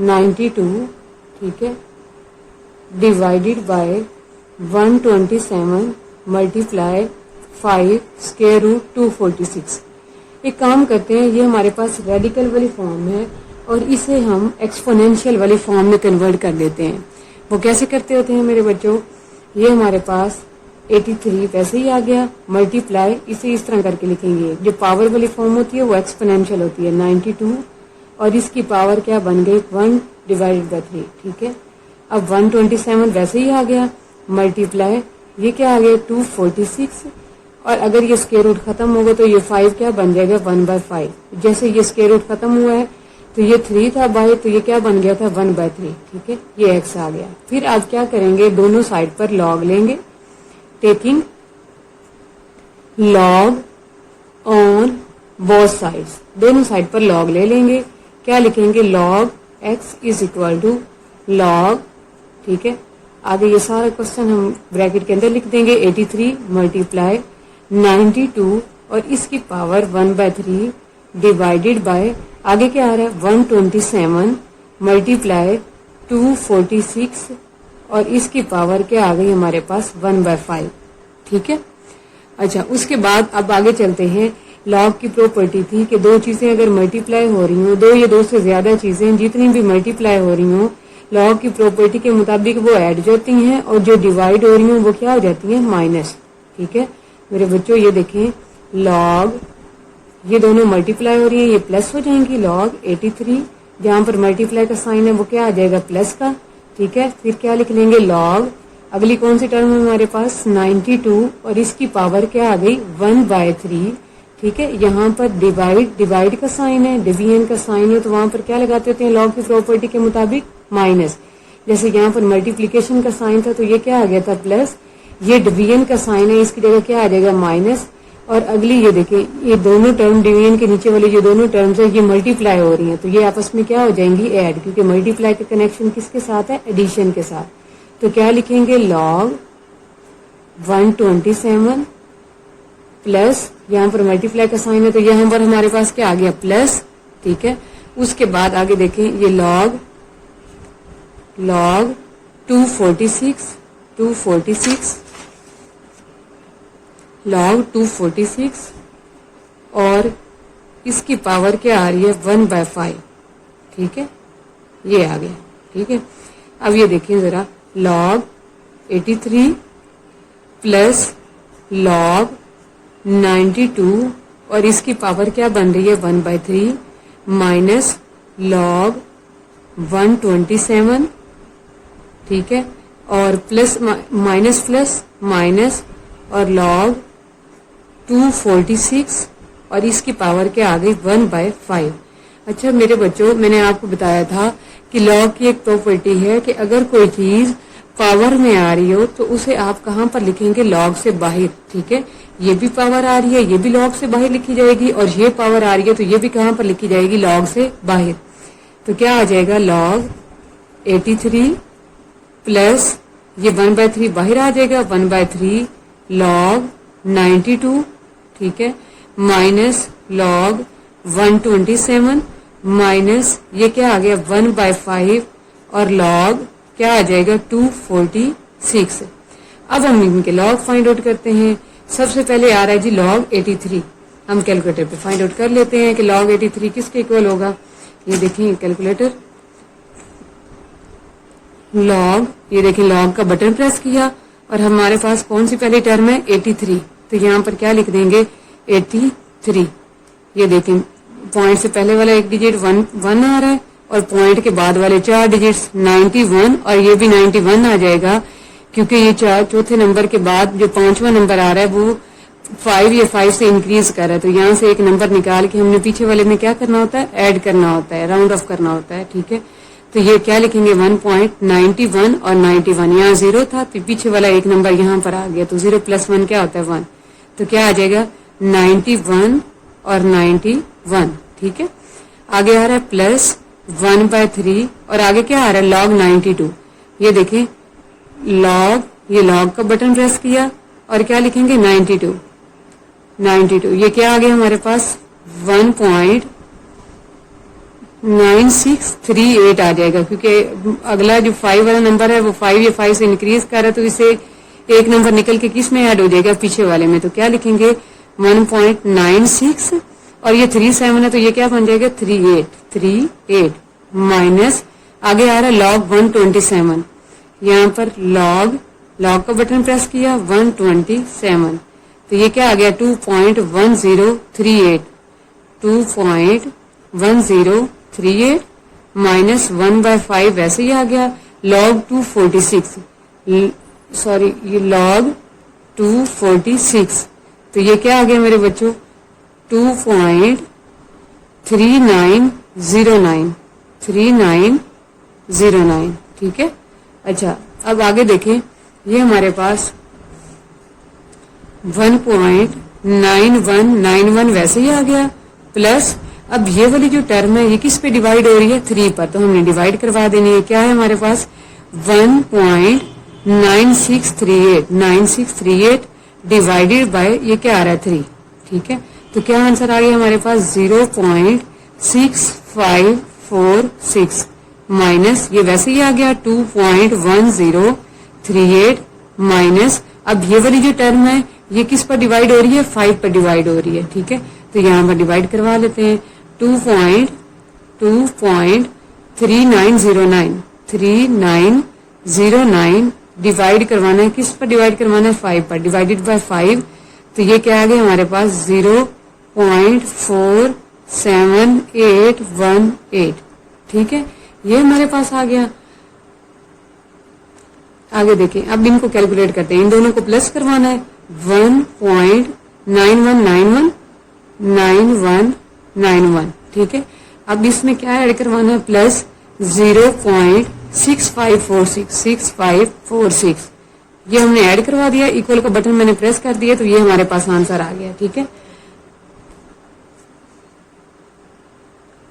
92, ठीक है, divided by 127 multiply 5 square root 246। एक काम करते हैं, ये हमारे पास रेडिकल वाली फॉर्म है और इसे हम एक्सपोनेंशियल वाली फॉर्म में कन्वर्ट कर लेते हैं। वो कैसे करते होते हैं मेरे बच्चों, ये हमारे पास 83 वैसे ही आ गया, मल्टीप्लाई इसे इस तरह करके लिखेंगे, जो पावर वाली फॉर्म होती है वो एक्सपोनेंशियल होती है 92 और इसकी पावर क्या बन गई 1 डिवाइडेड बाय 3। ठीक है, अब 127 वैसे ही आ गया, मल्टीप्लाई ये क्या आ गया 246 और अगर ये स्क्वायर रूट खत्म होगा तो ये 5 क्या बन जाएगा 1/5। जैसे ये स्क्वायर रूट खत्म हुआ है तो ये 3 था बाय, तो ये क्या बन गया था 1/3। ठीक है, ये x आ गया। फिर आप क्या करेंगे, दोनों साइड पर log लेंगे, taking log on both sides, दोनों साइड पर log ले लेंगे। क्या लिखेंगे, log x is equal to log, ठीक है, आगे ये सारा क्वेश्चन हम ब्रैकेट के अंदर लिख देंगे 83 मल्टीप्लाई 92 और इसकी पावर 1/3 डिवाइडेड बाय, आगे क्या आ रहा है 127 मल्टीप्लाई 246 और इसकी पावर क्या आ गई हमारे पास 1/5। ठीक है, अच्छा उसके बाद अब आगे चलते हैं। लॉग की प्रॉपर्टी थी कि दो चीजें अगर मल्टीप्लाई हो रही हो, दो या दो से ज्यादा चीजें जितनी भी मल्टीप्लाई हो रही हो, लॉग की प्रॉपर्टी के मुताबिक वो ऐड जाती हैं और जो डिवाइड हो रही हो वो क्या हो जाती है माइनस। ठीक है मेरे बच्चों, ये देखें लॉग, ये दोनों मल्टीप्लाई हो रही है, ये प्लस हो जाएंगी, लॉग 83 जहां पर मल्टीप्लाई का साइन है वो क्या आ जाएगा प्लस का। ठीक है, फिर क्या लिख लेंगे लॉग, अगली कौन सी टर्म है हमारे पास 92 और इसकी पावर क्या आ गई 1/3। ठीक है, यहाँ पर डिवाइड का साइन है, डिवीजन का साइन है, तो वहां पर क्या लगाते होते हैं लॉग की प्रॉपर्टी के मुताबिक माइनस। जैसे यहाँ पर मल्टीप्लीकेशन का साइन था तो ये क्या आ गया था प्लस, ये डिवीजन का साइन है, इसकी जगह क्या आ जाएगा माइनस। और अगली ये देखें, ये दोनों टर्म डिवीजन के नीचे वाली जो दोनों टर्म्स है ये मल्टीप्लाई हो रही हैं, तो ये आपस में क्या हो जाएंगी ऐड, क्योंकि मल्टीप्लाई का कनेक्शन किसके साथ है, एडिशन के साथ। तो क्या लिखेंगे लॉग 127 प्लस, यहाँ पर मल्टीप्लाई का साइन है तो यहाँ पर हमारे पास क्या आ गया प्लस। ठीक है, उसके बाद आगे देखें ये लॉग 246 लॉग 246 और इसकी पावर क्या आ रही है 1/5। ठीक है, ये आ गया। ठीक है, अब ये देखिए जरा लॉग 83 प्लस लॉग 92 और इसकी पावर क्या बन रही है 1/3 माइनस लॉग 127। ठीक है, और प्लस माइनस प्लस माइनस और लॉग 246 और इसकी पावर क्या आ गई 1/5। अच्छा मेरे बच्चों, मैंने आपको बताया था कि लॉग की एक प्रॉपर्टी है कि अगर कोई चीज पावर में आ रही हो तो उसे आप कहाँ पर लिखेंगे लॉग से बाहर। ठीक है, ये भी पावर आ रही है, ये भी लॉग से बाहर लिखी जाएगी और ये पावर आ रही है तो ये भी कहाँ पर लिखी जाएगी लॉग से बाहर। तो क्या आ जाएगा लॉग 83 प्लस ये 1/3 बाहर आ जाएगा 1/3 लॉग 92। ठीक है, माइनस लॉग 127 माइनस ये क्या आ गया 1/5 और लॉग क्या आ जाएगा 246। अब हम इनके लॉग फाइंड आउट करते हैं। सबसे पहले आ रहा है जी लॉग 83, हम कैलकुलेटर पे फाइंड आउट कर लेते हैं कि लॉग 83 किसके इक्वल होगा। ये देखिए कैलकुलेटर, लॉग, ये देखिए लॉग का बटन प्रेस किया और हमारे पास कौन सी पहली टर्म है 83, तो यहाँ पर क्या लिख देंगे 83। ये देखें पॉइंट से पहले वाला एक डिजिट 1 आ रहा है और पॉइंट के बाद वाले 4 डिजिट्स 91 और ये भी 91 आ जाएगा, क्योंकि ये चौथे नंबर के बाद जो 5वां नंबर आ रहा है वो 5 या 5 से इंक्रीज कर रहा है। तो यहाँ से एक नंबर निकाल के हमने पीछे वाले में क्या करना होता है, ऐड करना होता है, राउंड ऑफ करना होता है। ठीक है, तो ये क्या लिखेंगे 1.91 और 91, यहाँ 0 था तो पीछे वाला एक नंबर यहाँ पर आ गया, तो 0 + 1 क्या होता है 1, तो क्या आ जाएगा 91 और 91। ठीक है, आगे आ रहा है +1/3 और आगे क्या आ रहा है log 92। ये देखें log, ये log का बटन प्रेस किया और क्या लिखेंगे 92। ये क्या आ गया हमारे पास 1.9638 आ जाएगा, क्योंकि अगला जो 5 वाला नंबर है वो 5 या 5 से इंक्रीज कर रहा है, तो इसे एक नंबर निकल के किस में ऐड हो जाएगा, पीछे वाले में। तो क्या लिखेंगे 1.96 और ये 37 है तो ये क्या बन जाएगा 38 माइनस आगे आ रहा है log 127। यहाँ पर log का बटन प्रेस किया 127 तो ये क्या आ गया 2.1038 माइनस 1/5 वैसे ही आ गया log 246, सॉरी ये log 246। तो ये क्या आ गया मेरे बच्चों 2.3909। ठीक है, अच्छा अब आगे देखें, ये हमारे पास 1.9191 वैसे ही आ गया, प्लस अब ये वाली जो टर्म है ये किस पे डिवाइड हो रही है 3 पर, तो हमने डिवाइड करवा देनी है। क्या है हमारे पास 1.9638 डिवाइडेड बाय ये क्या आ रहा है 3। ठीक है, तो क्या आंसर आ गया हमारे पास 0.6546 माइनस ये वैसे ही आ गया 2.1038 माइनस अब ये वाली जो टर्म है ये किस पर डिवाइड हो रही है 5 पर डिवाइड हो रही है। ठीक है, तो यहाँ पर डिवाइड करवा लेते हैं 3909 डिवाइड करवाना है, किस पर डिवाइड करवाना है 5 पर, डिवाइडेड बाय 5। तो ये क्या आ गया हमारे पास 0.47818। ठीक है, ये हमारे पास आ गया। आगे देखें, अब इनको कैलकुलेट करते हैं, इन दोनों को प्लस करवाना है 1.9191 ठीक है, अब इसमें क्या ऐड करवाना है प्लस 0.6546 ये हमने ऐड करवा दिया, इक्वल का बटन मैंने प्रेस कर दिया तो ये हमारे पास आंसर आ गया। ठीक है,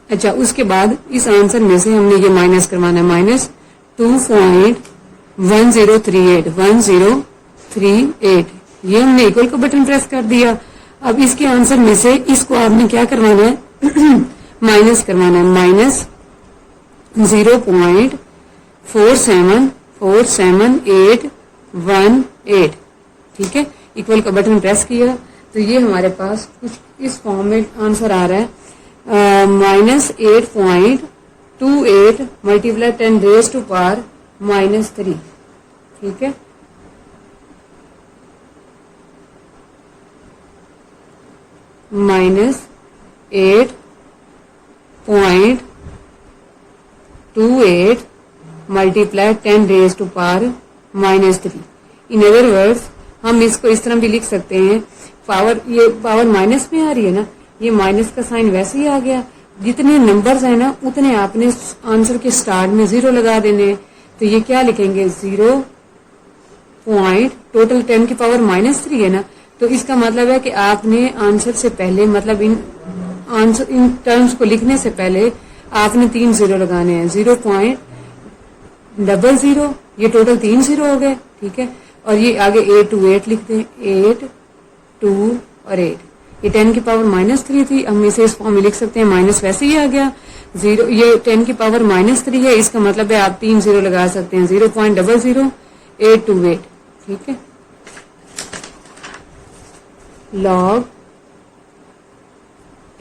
अच्छा उसके बाद इस आंसर में से हमने ये माइनस करवाना है -2.1038 ये हमने इक्वल का बटन प्रेस कर दिया। अब इसके आंसर में से इसको आपने क्या करवाना है माइनस करवाना है -0.47818। ठीक है, इक्वल का बटन प्रेस किया तो ये हमारे पास कुछ इस फॉर्म में आंसर आ रहा है -8.28 मल्टीप्लाई 10⁻³ ठीक है, -8.28 मल्टीप्लाई 10⁻³ इन अदर वर्ड्स हम इसको इस तरह भी लिख सकते हैं, पावर ये पावर माइनस में आ रही है ना, ये माइनस का साइन वैसे ही आ गया, जितने नंबर्स है ना उतने आपने आंसर के स्टार्ट में 0 लगा देने हैं। तो ये क्या लिखेंगे 0 पॉइंट टोटल 10⁻³ है ना, तो इसका मतलब है कि आपने आंसर से पहले मतलब इन टर्म्स को लिखने से पहले आपने 3 0 लगाने हैं, 0.00 ये टोटल 3 0 हो गए। ठीक है, और ये आगे 8 to 8 लिखते हैं, 8 2 और 8 ये 10⁻³ थी, हम इसे इस फॉर्म में लिख सकते हैं, माइनस वैसे ही आ गया 0, ये 10⁻³ है, इसका मतलब है आप 3 0 लगा सकते हैं 0.00 8 to 8। ठीक है, log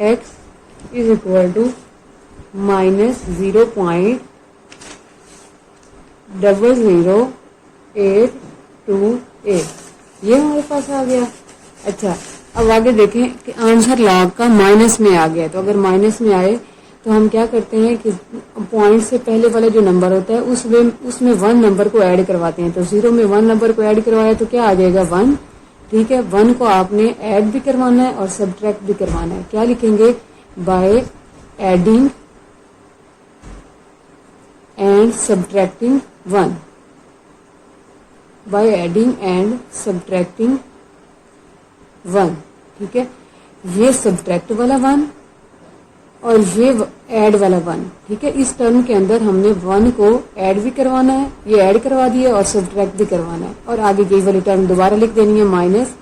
x is equal to -0.00828 ये हमारे पास आ गया। अच्छा अब आगे देखें कि आंसर लॉग का माइनस में आ गया। तो अगर माइनस में आए तो हम क्या करते हैं कि पॉइंट से पहले वाला जो नंबर होता है उसमें 1 नंबर को ऐड करवाते हैं। तो 0 में 1 नंबर को ऐड करवाया तो क्या आ जाएगा 1। ठीक है, 1 को आपने ऐड भी करवाना है और सब्ट्रैक्ट भी करवाना है। क्या लिखेंगे, by adding and subtracting 1, by adding and subtracting 1। ठीक है, ये सब्ट्रैक्ट वाला 1 और ये ऐड वाला 1। ठीक है, इस टर्म के अंदर हमने 1 को ऐड भी करवाना है, ये ऐड करवा दिया, और सब्ट्रैक्ट भी करवाना है। और आगे यही वाली टर्म दोबारा लिख देनी है, माइनस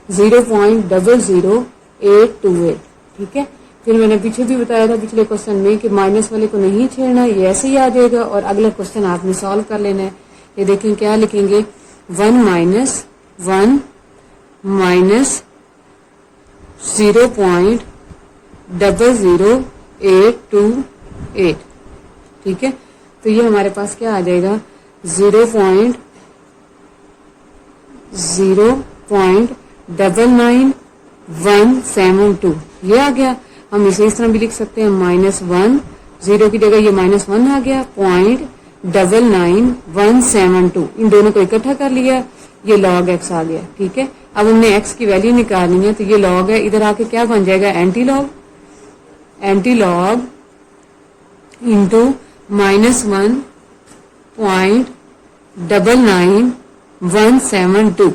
0.00828। ठीक है, फिर मैंने पीछे भी बताया था पिछले क्वेश्चन में कि माइनस वाले को नहीं छेड़ना, ये ऐसे ही आ जाएगा और अगला क्वेश्चन आपने सॉल्व कर लेना है। ये देखें क्या लिखेंगे, 1 माइनस 1 माइनस 0.00828। ठीक है, तो ये हमारे पास क्या आ जाएगा, 0.99172। ये आ गया। हम इसे इस तरह भी लिख सकते हैं, -1, 0 की जगह ये -1 आ गया, 0.99172। इन दोनों को इकट्ठा कर लिया, ये log x आ गया। ठीक है, अब हमने x की वैल्यू निकालनी है, तो ये log है, इधर आके क्या बन जाएगा, एंटी लॉग इंटू -1.99172।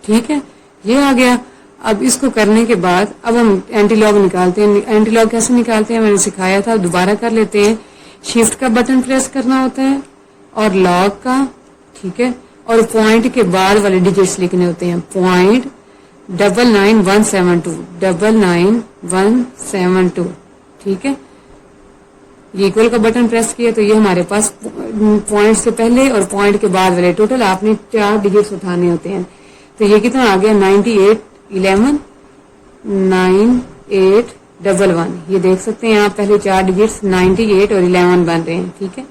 ठीक है, ये आ गया। अब इसको करने के बाद अब हम एंटी लॉग निकालते हैं। एंटी लॉग कैसे निकालते हैं मैंने सिखाया था, दोबारा कर लेते हैं। शिफ्ट का बटन प्रेस करना होता है और लॉग का, ठीक है, और पॉइंट के बाद वाले डिजिट्स लिखने होते हैं, 0.99172। ठीक है, ये इक्वल का बटन प्रेस किया तो ये हमारे पास पॉइंट से पहले और पॉइंट के बाद वाले टोटल आपने 4 डिजिट्स उठाने होते हैं। तो ये कितना आ गया, 9811 ये देख सकते हैं आप, पहले 4 डिजिट्स 98 और 11 बन रहे हैं। ठीक है,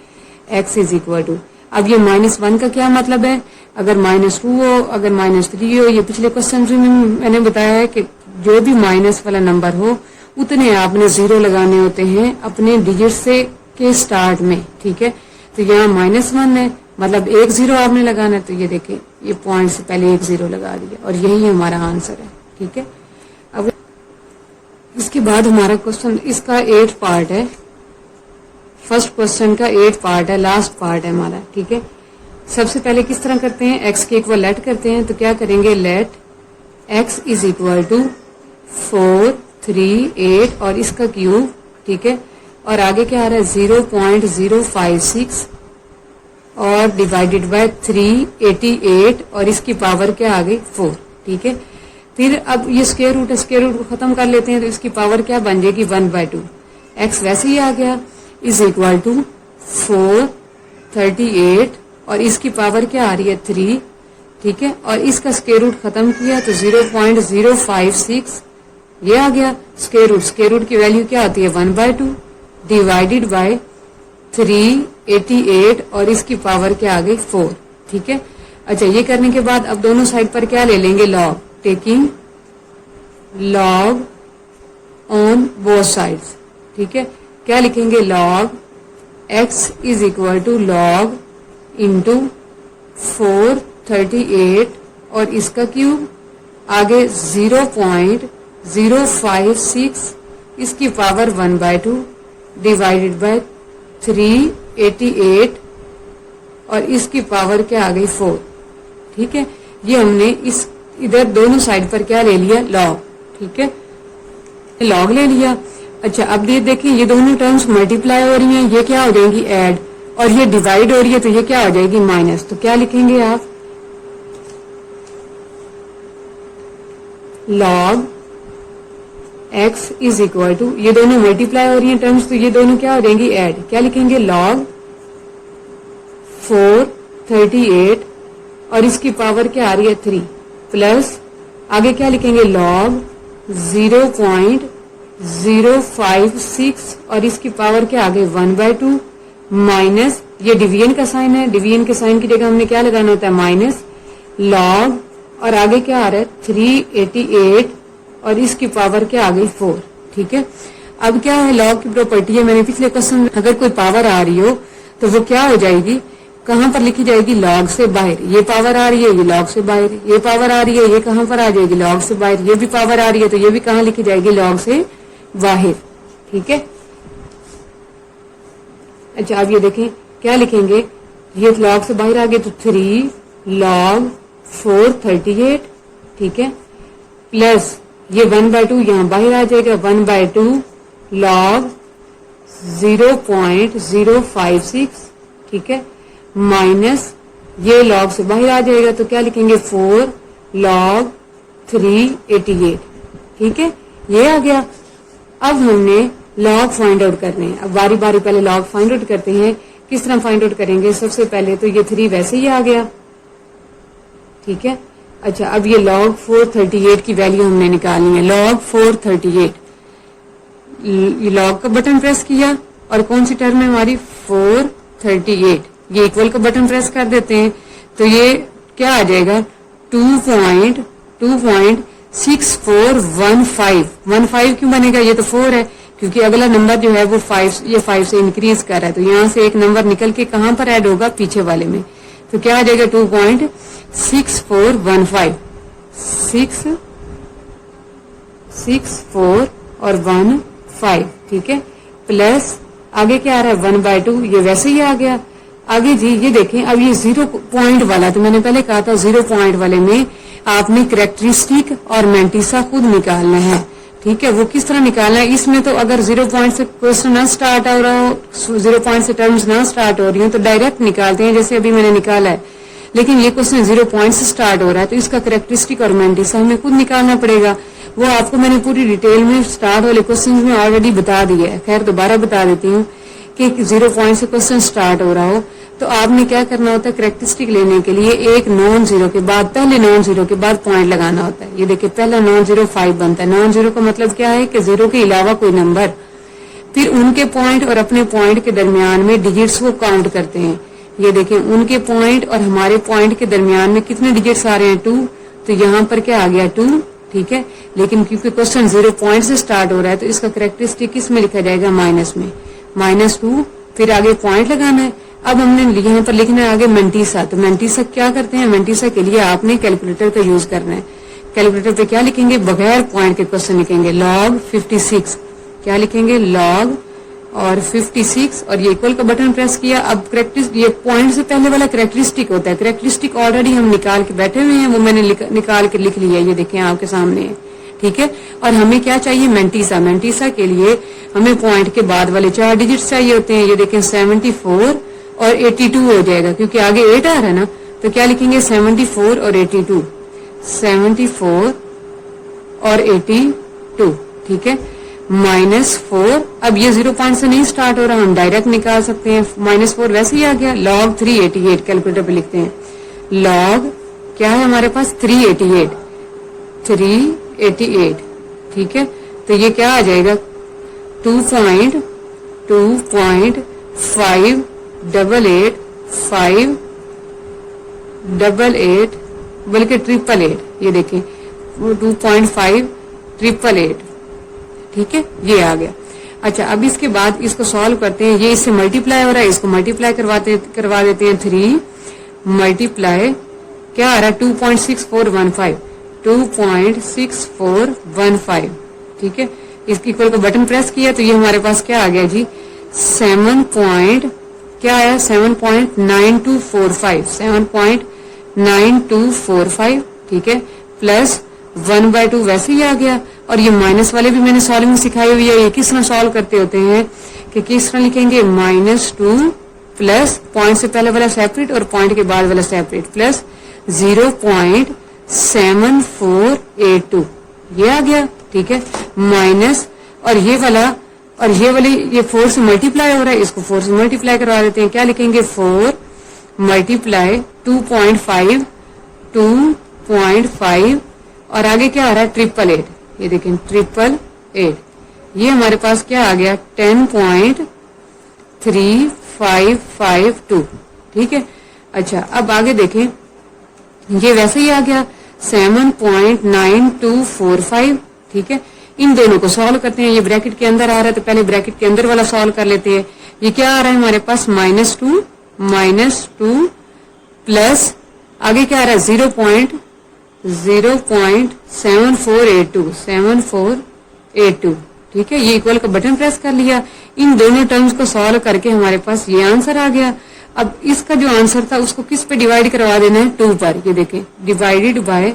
x इज इक्वल टू, अब ये -1 का क्या मतलब है, अगर -2 हो, अगर -3 हो, ये पिछले क्वेश्चन में मैंने बताया है कि जो भी माइनस वाला नंबर हो उतने आपने 0 लगाने होते हैं अपने डिजिट से के स्टार्ट में। ठीक है, तो यहाँ -1 है, मतलब 1 0 आपने लगाना है। तो ये देखें, ये पॉइंट से पहले 1 0 लगा दिया और यही हमारा आंसर है। ठीक है, अब इसके बाद हमारा क्वेश्चन, इसका 8 पार्ट है, फर्स्ट क्वेश्चन का 8 पार्ट है, लास्ट पार्ट है हमारा। ठीक है, सबसे पहले किस तरह करते हैं, x के इक्वल लेट करते हैं। तो क्या करेंगे, let x is equal to 4 3 8 और इसका क्यूब। ठीक है, और आगे क्या आ रहा है, 0.056 और डिवाइडेड बाय 388 और इसकी पावर क्या आ गई, 4। ठीक है, फिर अब ये स्क्वायर रूट है, स्क्वायर रूट को खत्म कर लेते हैं तो इसकी पावर क्या बन जाएगी, 1/2। x वैसे ही आ गया, इज इक्वल टू 438 और इसकी पावर क्या आ रही है, 3। ठीक है, और इसका स्क्वायर रूट खत्म किया तो 0.056 ये आ गया। स्क्वायर रूट की वैल्यू क्या आती है, 1/2 डिवाइडेड बाय 388 और इसकी पावर क्या आ गई, 4। ठीक है, अच्छा, ये करने के बाद अब दोनों साइड पर क्या ले लेंगे, log, taking log on both sides. ठीक है, क्या लिखेंगे, log x is equal to log into 438 और इसका क्यूब, आगे 0.056 इसकी पावर 1/2 डिवाइडेड बाय 388 और इसकी पावर क्या आ गई, 4। ठीक है, ये हमने इस इधर दोनों साइड पर क्या ले लिया, लॉग। ठीक है, लॉग ले लिया। अच्छा, अब ये देखिए, ये दोनों टर्म्स मल्टीप्लाई हो रही हैं, ये क्या हो जाएंगी, ऐड, और ये डिवाइड हो रही है तो ये क्या हो जाएगी, माइनस। तो क्या लिखेंगे आप, log x is equal to, ये दोनों मल्टीप्लाई हो रही हैं टर्म्स तो ये दोनों क्या हो जाएंगी, ऐड। क्या लिखेंगे, लॉग 438 और इसकी पावर क्या आ रही है, 3, प्लस आगे क्या लिखेंगे, लॉग 0.056 और इसकी पावर क्या आ गई, 1/2 माइनस, ये डिवीजन का साइन है, डिवीजन के साइन की जगह हमने क्या लगाना होता है, माइनस, लॉग, और आगे क्या आ रहा है, 388 और इसकी पावर क्या आ गई 4। ठीक है, अब क्या है, लॉग की प्रॉपर्टी है, मैंने पिछले क्वेश्चन में अगर कोई पावर आ रही हो तो वो क्या हो जाएगी, कहां पर लिखी जाएगी, लॉग से बाहर। ये पावर आ रही है, ये लॉग से बाहर। ये पावर आ रही है, ये कहां पर आ जाएगी, लॉग से बाहर। ये भी पावर आ रही है तो ये भी कहां लिखी जाएगी, लॉग से बाहर। ठीक है, अच्छा अब ये देखें क्या लिखेंगे, ये लॉग से बाहर आ गए तो 3 log 438। ठीक है, प्लस ये 1/2 यहां बाहर आ जाएगा, 1/2 log 0.056। ठीक है, माइनस ये लॉग से बाहर आ जाएगा तो क्या लिखेंगे, 4 log 388। ठीक है, ये आ गया। अब हमने लॉग फाइंड आउट करने हैं। अब बारी बारी पहले लॉग फाइंड आउट करते हैं। किस तरह फाइंड आउट करेंगे, सबसे पहले तो ये 3 वैसे ही आ गया। ठीक है, अच्छा अब ये log 438 की वैल्यू हमने निकालनी है। log 438, ये लॉग का बटन प्रेस किया और कौन सी टर्म है हमारी, 438। ये इक्वल का बटन प्रेस कर देते हैं तो ये क्या आ जाएगा, 2.6415। 15 क्यों बनेगा, ये तो 4 है, क्योंकि अगला नंबर जो है वो 5, ये 5 से इंक्रीज कर रहा है तो यहां से एक नंबर निकल के कहां पर ऐड होगा, पीछे वाले में। तो क्या आ जाएगा, 2.6415। 6 और 15। ठीक है, प्लस आगे क्या आ रहा है, 1/2, ये वैसे ही आ गया। आगे जी ये देखें, अब ये 0 पॉइंट वाला, तो मैंने पहले कहा था 0 पॉइंट वाले में आपने कैरेक्टरिस्टिक और मैंटिसा खुद निकालना है। ठीक है, वो किस तरह निकालना है, इसमें तो अगर 0 पॉइंट से क्वेश्चन ना स्टार्ट हो रहा हो, 0 पॉइंट से टर्म्स ना स्टार्ट हो रही हो तो डायरेक्ट निकालते हैं, जैसे अभी मैंने निकाला है। लेकिन ये क्वेश्चन 0 पॉइंट से स्टार्ट हो रहा है तो इसका कैरेक्टरिस्टिक और मैंटिसा हमें खुद निकालना पड़ेगा। वो आपको मैंने पूरी डिटेल में स्टार्ट वाले क्वेश्चन में ऑलरेडी बता दिया है, खैर दोबारा बता देती हूँ कि 0 पॉइंट से क्वेश्चन स्टार्ट हो रहा हो तो आपने क्या करना होता है, कैरेक्टरिस्टिक लेने के लिए एक नॉन जीरो के बाद, पहले नॉन जीरो के बाद पॉइंट लगाना होता है। ये देखिए पहला नॉन जीरो 5 बनता है। नॉन जीरो का मतलब क्या है कि 0 के अलावा कोई नंबर, फिर उनके पॉइंट और अपने पॉइंट के दरमियान में डिजिट्स को काउंट करते हैं। ये देखें उनके पॉइंट और हमारे पॉइंट के दरमियान में कितने डिजिट्स आ रहे हैं, 2, तो यहाँ पर क्या आ गया 2। ठीक है, लेकिन क्योंकि क्वेश्चन 0 पॉइंट से स्टार्ट हो रहा है तो इसका कैरेक्टरिस्टिक किस में लिखा जाएगा, माइनस में, -2, फिर आगे पॉइंट लगाना है। अब हमने यहाँ पर लिखना है आगे मैंटिसा। तो मैंटिसा क्या करते हैं, मैंटिसा के लिए आपने कैलकुलेटर का यूज करना है। कैलकुलेटर पे क्या लिखेंगे, बगैर पॉइंट के क्वेश्चन लिखेंगे, log 56। क्या लिखेंगे, log और 56 और ये इक्वल का बटन प्रेस किया। अब कैरेक्टरिस्टिक, ये पॉइंट से पहले वाला कैरेक्टरिस्टिक होता है। कैरेक्टरिस्टिक ऑलरेडी हम निकाल के बैठे हुए हैं, वो मैंने निकाल के लिख लिया है, ये देखें आपके सामने है। ठीक है, और हमें क्या चाहिए, मैंटिसा। मैंटिसा के लिए हमें पॉइंट के बाद वाले 4 डिजिट चाहिए होते हैं। ये देखें 74 और 82 हो जाएगा, क्योंकि आगे 8 आ रहा है ना, तो क्या लिखेंगे 74 और 82, 74 और 82। ठीक है, -4। अब ये 0 पॉइंट से नहीं स्टार्ट हो रहा, हम डायरेक्ट निकाल सकते हैं। -4 वैसे ही आ गया। log 388 कैलकुलेटर पे लिखते हैं। log क्या है हमारे पास, 388। ठीक है, तो ये क्या आ जाएगा, 2.588 बल्कि 888, ये देखें 2.5888। ठीक है, ये आ गया। अच्छा अब इसके बाद इसको सॉल्व करते हैं। ये इससे मल्टीप्लाई हो रहा है, इसको मल्टीप्लाई करवा देते हैं। 3 मल्टीप्लाई क्या आ रहा है, 2.6415, 2.6415। ठीक है, इसकी इक्वल का बटन प्रेस किया तो ये हमारे पास क्या आ गया जी, 7.9245। ठीक है, प्लस 1/2 वैसे ही आ गया। और ये माइनस वाले भी मैंने सॉल्विंग सिखाई हुई है। ये किस तरह सॉल्व करते होते हैं कि किस तरह लिखेंगे, -2 प्लस पॉइंट से पहले वाला सेपरेट और पॉइंट के बाद वाला सेपरेट, प्लस 0.7482, ये आ गया। ठीक है, माइनस और ये वाला और ये वाली, ये 4 से मल्टीप्लाई हो रहा है, इसको 4 से मल्टीप्लाई करवा देते हैं। क्या लिखेंगे, 4 मल्टीप्लाई 2.5 और आगे क्या आ रहा है, 888। ये देखें 888, ये हमारे पास क्या आ गया, 10.3552। ठीक है, अच्छा अब आगे देखें, ये वैसे ही आ गया 7.9245। ठीक है। इन दोनों को सॉल्व करते हैं। ये ब्रैकेट के अंदर आ रहा है तो पहले ब्रैकेट के अंदर वाला सॉल्व कर लेते हैं। ये क्या आ रहा है हमारे पास -2 प्लस आगे क्या आ रहा है 0.7482 ठीक है। ये इक्वल का बटन प्रेस कर लिया। इन दोनों टर्म्स को सॉल्व करके हमारे पास ये आंसर आ गया। अब इसका जो आंसर था उसको किस पे डिवाइड करवा देना है 2 पर। ये देखें डिवाइडेड बाय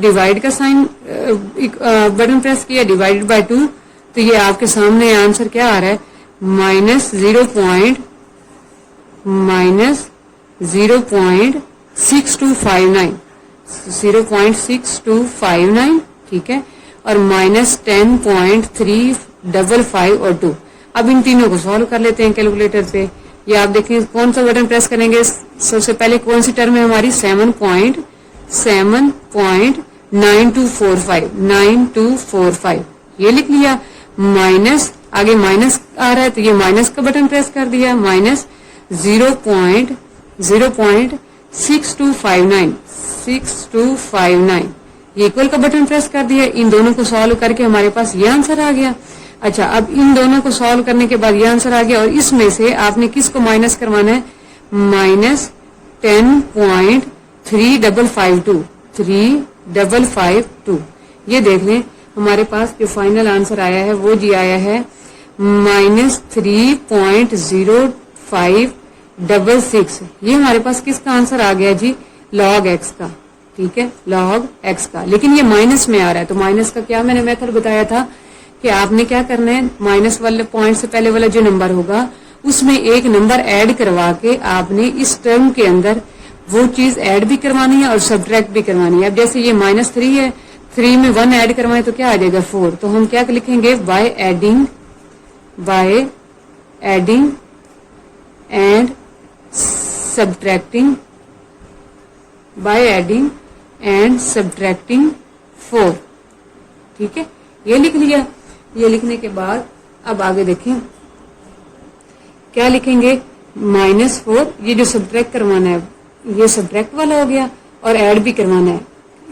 डिवाइड का साइन बटन प्रेस किया डिवाइडेड बाय 2 तो ये आपके सामने आंसर क्या आ रहा है -0.6259 ठीक है और -10.355 और 2। अब इन तीनों को सॉल्व कर लेते हैं कैलकुलेटर पे। ये आप देखें कौन सा बटन प्रेस करेंगे। सबसे पहले कौन सी टर्म है हमारी 7.9245 ये लिख लिया। माइनस आगे माइनस आ रहा है तो ये माइनस का बटन प्रेस कर दिया -0.6259 ये इक्वल का बटन प्रेस कर दिया। इन दोनों को सॉल्व करके हमारे पास ये आंसर आ गया। अच्छा अब इन दोनों को सॉल्व करने के बाद ये आंसर आ गया और इसमें से आपने किसको माइनस करवाना है -10.3552 ये देख लें हमारे पास जो फाइनल आंसर आया है वो जी आया है -3.0566 ये हमारे पास किसका आंसर आ गया जी log x का। ठीक है log x का। लेकिन ये माइनस में आ रहा है तो माइनस का क्या मैंने मेथड बताया था कि आपने क्या करना है माइनस वाले पॉइंट से पहले वाला जो नंबर होगा उसमें एक नंबर ऐड करवा के आपने इस टर्म के अंदर वो चीज ऐड भी करवानी है और सब्ट्रैक्ट भी करवानी है। अब जैसे ये -3 है 3 में 1 ऐड करवाएं तो क्या आ जाएगा 4 तो हम क्या लिखेंगे बाय एडिंग एंड सब्ट्रैक्टिंग 4 ठीक है ये लिख लिया। ये लिखने के बाद अब आगे देखें क्या लिखेंगे -4 ये जो सब्ट्रैक्ट करवाना है ये सब्ट्रैक्ट वाला हो गया और ऐड भी करवाना है।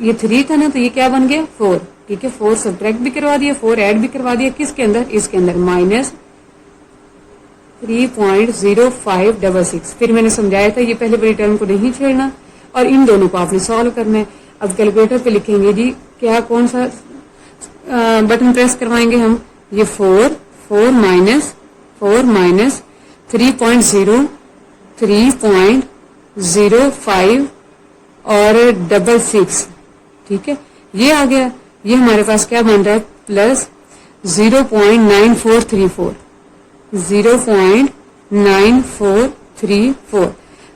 ये 3 था ना तो ये क्या बन गया 4 ठीक है 4 सब्ट्रैक्ट भी करवा दिया 4 ऐड भी करवा दिया किसके अंदर इसके अंदर -3.0566 फिर मैंने समझाया था ये पहले वाली टर्म को नहीं छेड़ना और इन दोनों को आपने सॉल्व करना है। अब कैलकुलेटर पे लिखेंगे जी क्या कौन सा बटन प्रेस करवाएंगे हम ये 4 माइनस 3.05 और 66 ठीक है ये आ गया। ये हमारे पास क्या बन रहा है प्लस 0.9434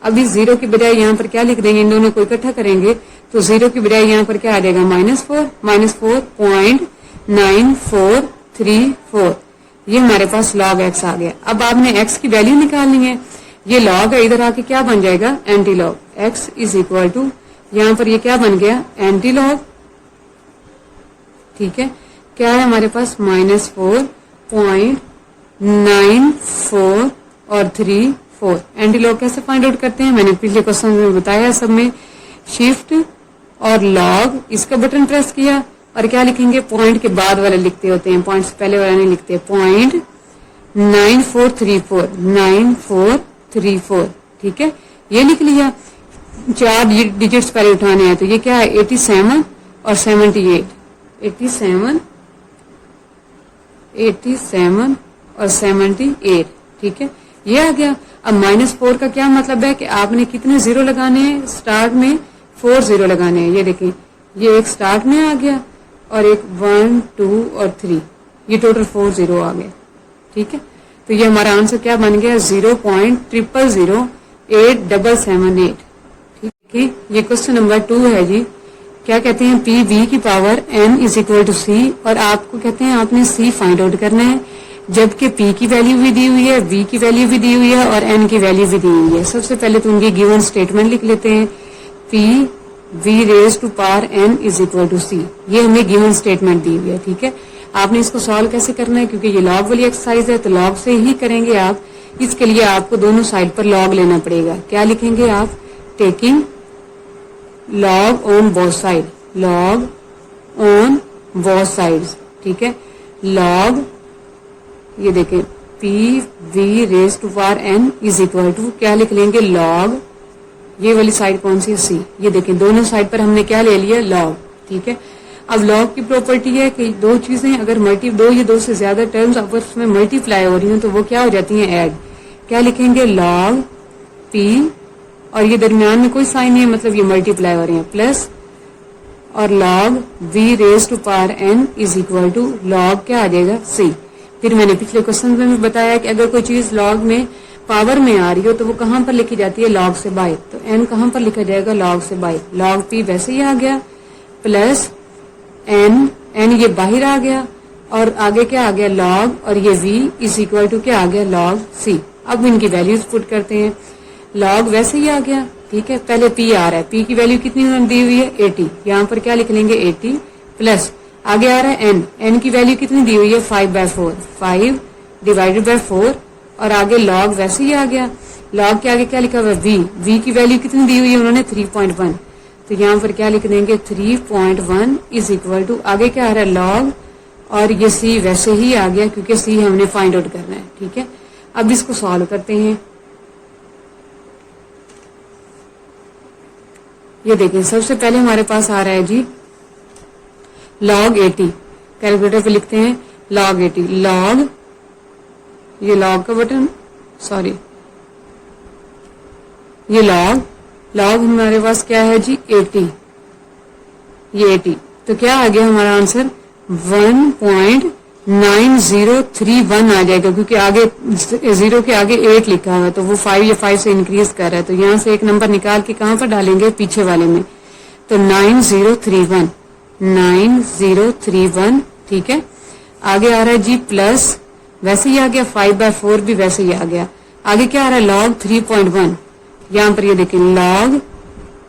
अब इस 0 की बजाय यहाँ पर क्या लिख देंगे इन दोनों को इकट्ठा करेंगे तो 0 की बजाय यहाँ पर क्या आ जाएगा -4.9434 ये हमारे पास log x आ गया। अब आपने x की वैल्यू निकालनी है। ये log है इधर आके क्या बन जाएगा antilog x is equal to यहाँ पर ये क्या बन गया एंटी लॉग ठीक है क्या है हमारे पास -4.94 और 34 एंटी लॉग कैसे फाइंड आउट करते हैं मैंने पिछले क्वेश्चन में बताया सब में शिफ्ट और लॉग इसका बटन प्रेस किया और क्या लिखेंगे पॉइंट के बाद वाले लिखते होते हैं पॉइंट से पहले वाला नहीं लिखते .9434 ठीक है ये लिख लिया। 4 डिजिट्स पहले उठाने हैं तो ये क्या है 87 और 78 87 और 78 ठीक है ये आ गया। अब -4 का क्या मतलब है कि आपने कितने 0 लगाने हैं स्टार्ट में 4 0 लगाने हैं। ये देखें ये एक स्टार्ट में आ गया और एक 1 2 और 3 ये टोटल 4 0 आ गए ठीक है तो ये हमारा आंसर क्या बन गया 0.000878 ठीक है। ये क्वेश्चन नंबर 2 है जी क्या कहते हैं p v की power n is equal to c और आपको कहते हैं आपने c फाइंड आउट करना है जबकि p की वैल्यू भी दी हुई है v की वैल्यू भी दी हुई है और n की वैल्यू भी दी हुई है। सबसे पहले तो उनकी गिवन स्टेटमेंट लिख लेते हैं p v raise to power n is equal to c ये हमें गिवन स्टेटमेंट दी हुई है ठीक है। आपने इसको सॉल्व कैसे करना है क्योंकि ये लॉग वाली एक्सरसाइज है तो लॉग से ही करेंगे आप। इसके लिए आपको दोनों साइड पर लॉग लेना पड़ेगा। क्या लिखेंगे आप taking log on both side log on both sides, ठीक है। लॉग ये देखें p v raise to power n is equal to क्या लिख लेंगे, लॉग ये वाली साइड कौन सी है, सी। ये देखें दोनों साइड पर हमने क्या ले लिया, लॉग, ठीक है। अब लॉग की प्रॉपर्टी है कि दो चीजें अगर दो या दो से ज्यादा टर्म्स आपस में मल्टीप्लाई हो रही हैं तो वो क्या हो जाती हैं, ऐड। क्या लिखेंगे, लॉग पी और ये दरमियान में कोई साइन नहीं है, मतलब ये मल्टीप्लाई हो रही है, प्लस और log v raise to power n is equal to log क्या आ जाएगा, सी। फिर मैंने पिछले क्वेश्चन में बताया कि अगर कोई चीज लॉग में पावर में आ रही हो तो वो कहां पर लिखी जाती है, लॉग से बाय। तो एन कहां पर लिखा जाएगा, लॉग से बाय। लॉग पी वैसे ही आ गया प्लस एन, एन ये बाहर आ गया और आगे क्या आ गया, लॉग और ये वी इज इक्वल टू क्या आ गया, लॉग सी। अब इनकी वैल्यूज पुट करते हैं। लॉग वैसे ही आ गया, ठीक है। पहले पी आ रहा है, पी की वैल्यू कितनी दी हुई है, 80। यहाँ पर क्या लिख लेंगे 80 प्लस आगे आ रहा है एन, एन की वैल्यू कितनी दी हुई है 5/4, 5 डिवाइडेड बाय 4 और आगे लॉग वैसे ही आ गया। लॉग के आगे क्या लिखा हुआ है, वी, वी की वैल्यू कितनी दी हुई है उन्होंने 3.1, तो यहाँ पर क्या लिख देंगे 3.1 इज इक्वल टू आगे क्या आ रहा है, लॉग और ये सी वैसे ही आ गया क्योंकि सी हमने फाइंड आउट करना है, ठीक है। अब इसको सॉल्व करते हैं। ये देखिए सबसे पहले हमारे पास आ रहा है जी log 80, कैलकुलेटर पे लिखते हैं log 80, log ये log का बटन, सॉरी ये log हमारे पास क्या है जी 80, ये 80, तो क्या आ गया हमारा आंसर 1.9031 आ जाएगा क्योंकि आगे 0 के आगे 8 लिखा हुआ है तो वो 5 या 5 से इंक्रीज कर रहा है, तो यहां से एक नंबर निकाल के कहां पर डालेंगे, पीछे वाले में, तो 9031, ठीक है। आगे आ रहा है जी प्लस, वैसे ही आ गया 5/4 भी वैसे ही आ गया। आगे क्या आ रहा है, log 3.1, यहां पर ये देखिए log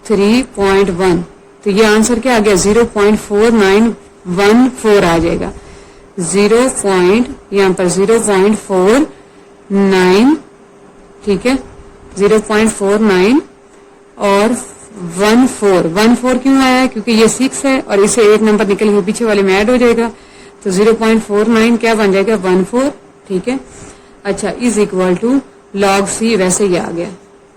3.1, तो ये आंसर क्या आ गया 0.4914 आ जाएगा। 0. यहाँ पर 0.49, ठीक है, 0.49 और 14 क्यों आया है, क्योंकि ये 6 है और इसे एक नंबर निकल के पीछे वाले में ऐड हो जाएगा, तो 0.49 क्या बन जाएगा 14, ठीक है। अच्छा is equal to log c वैसे ही आ गया,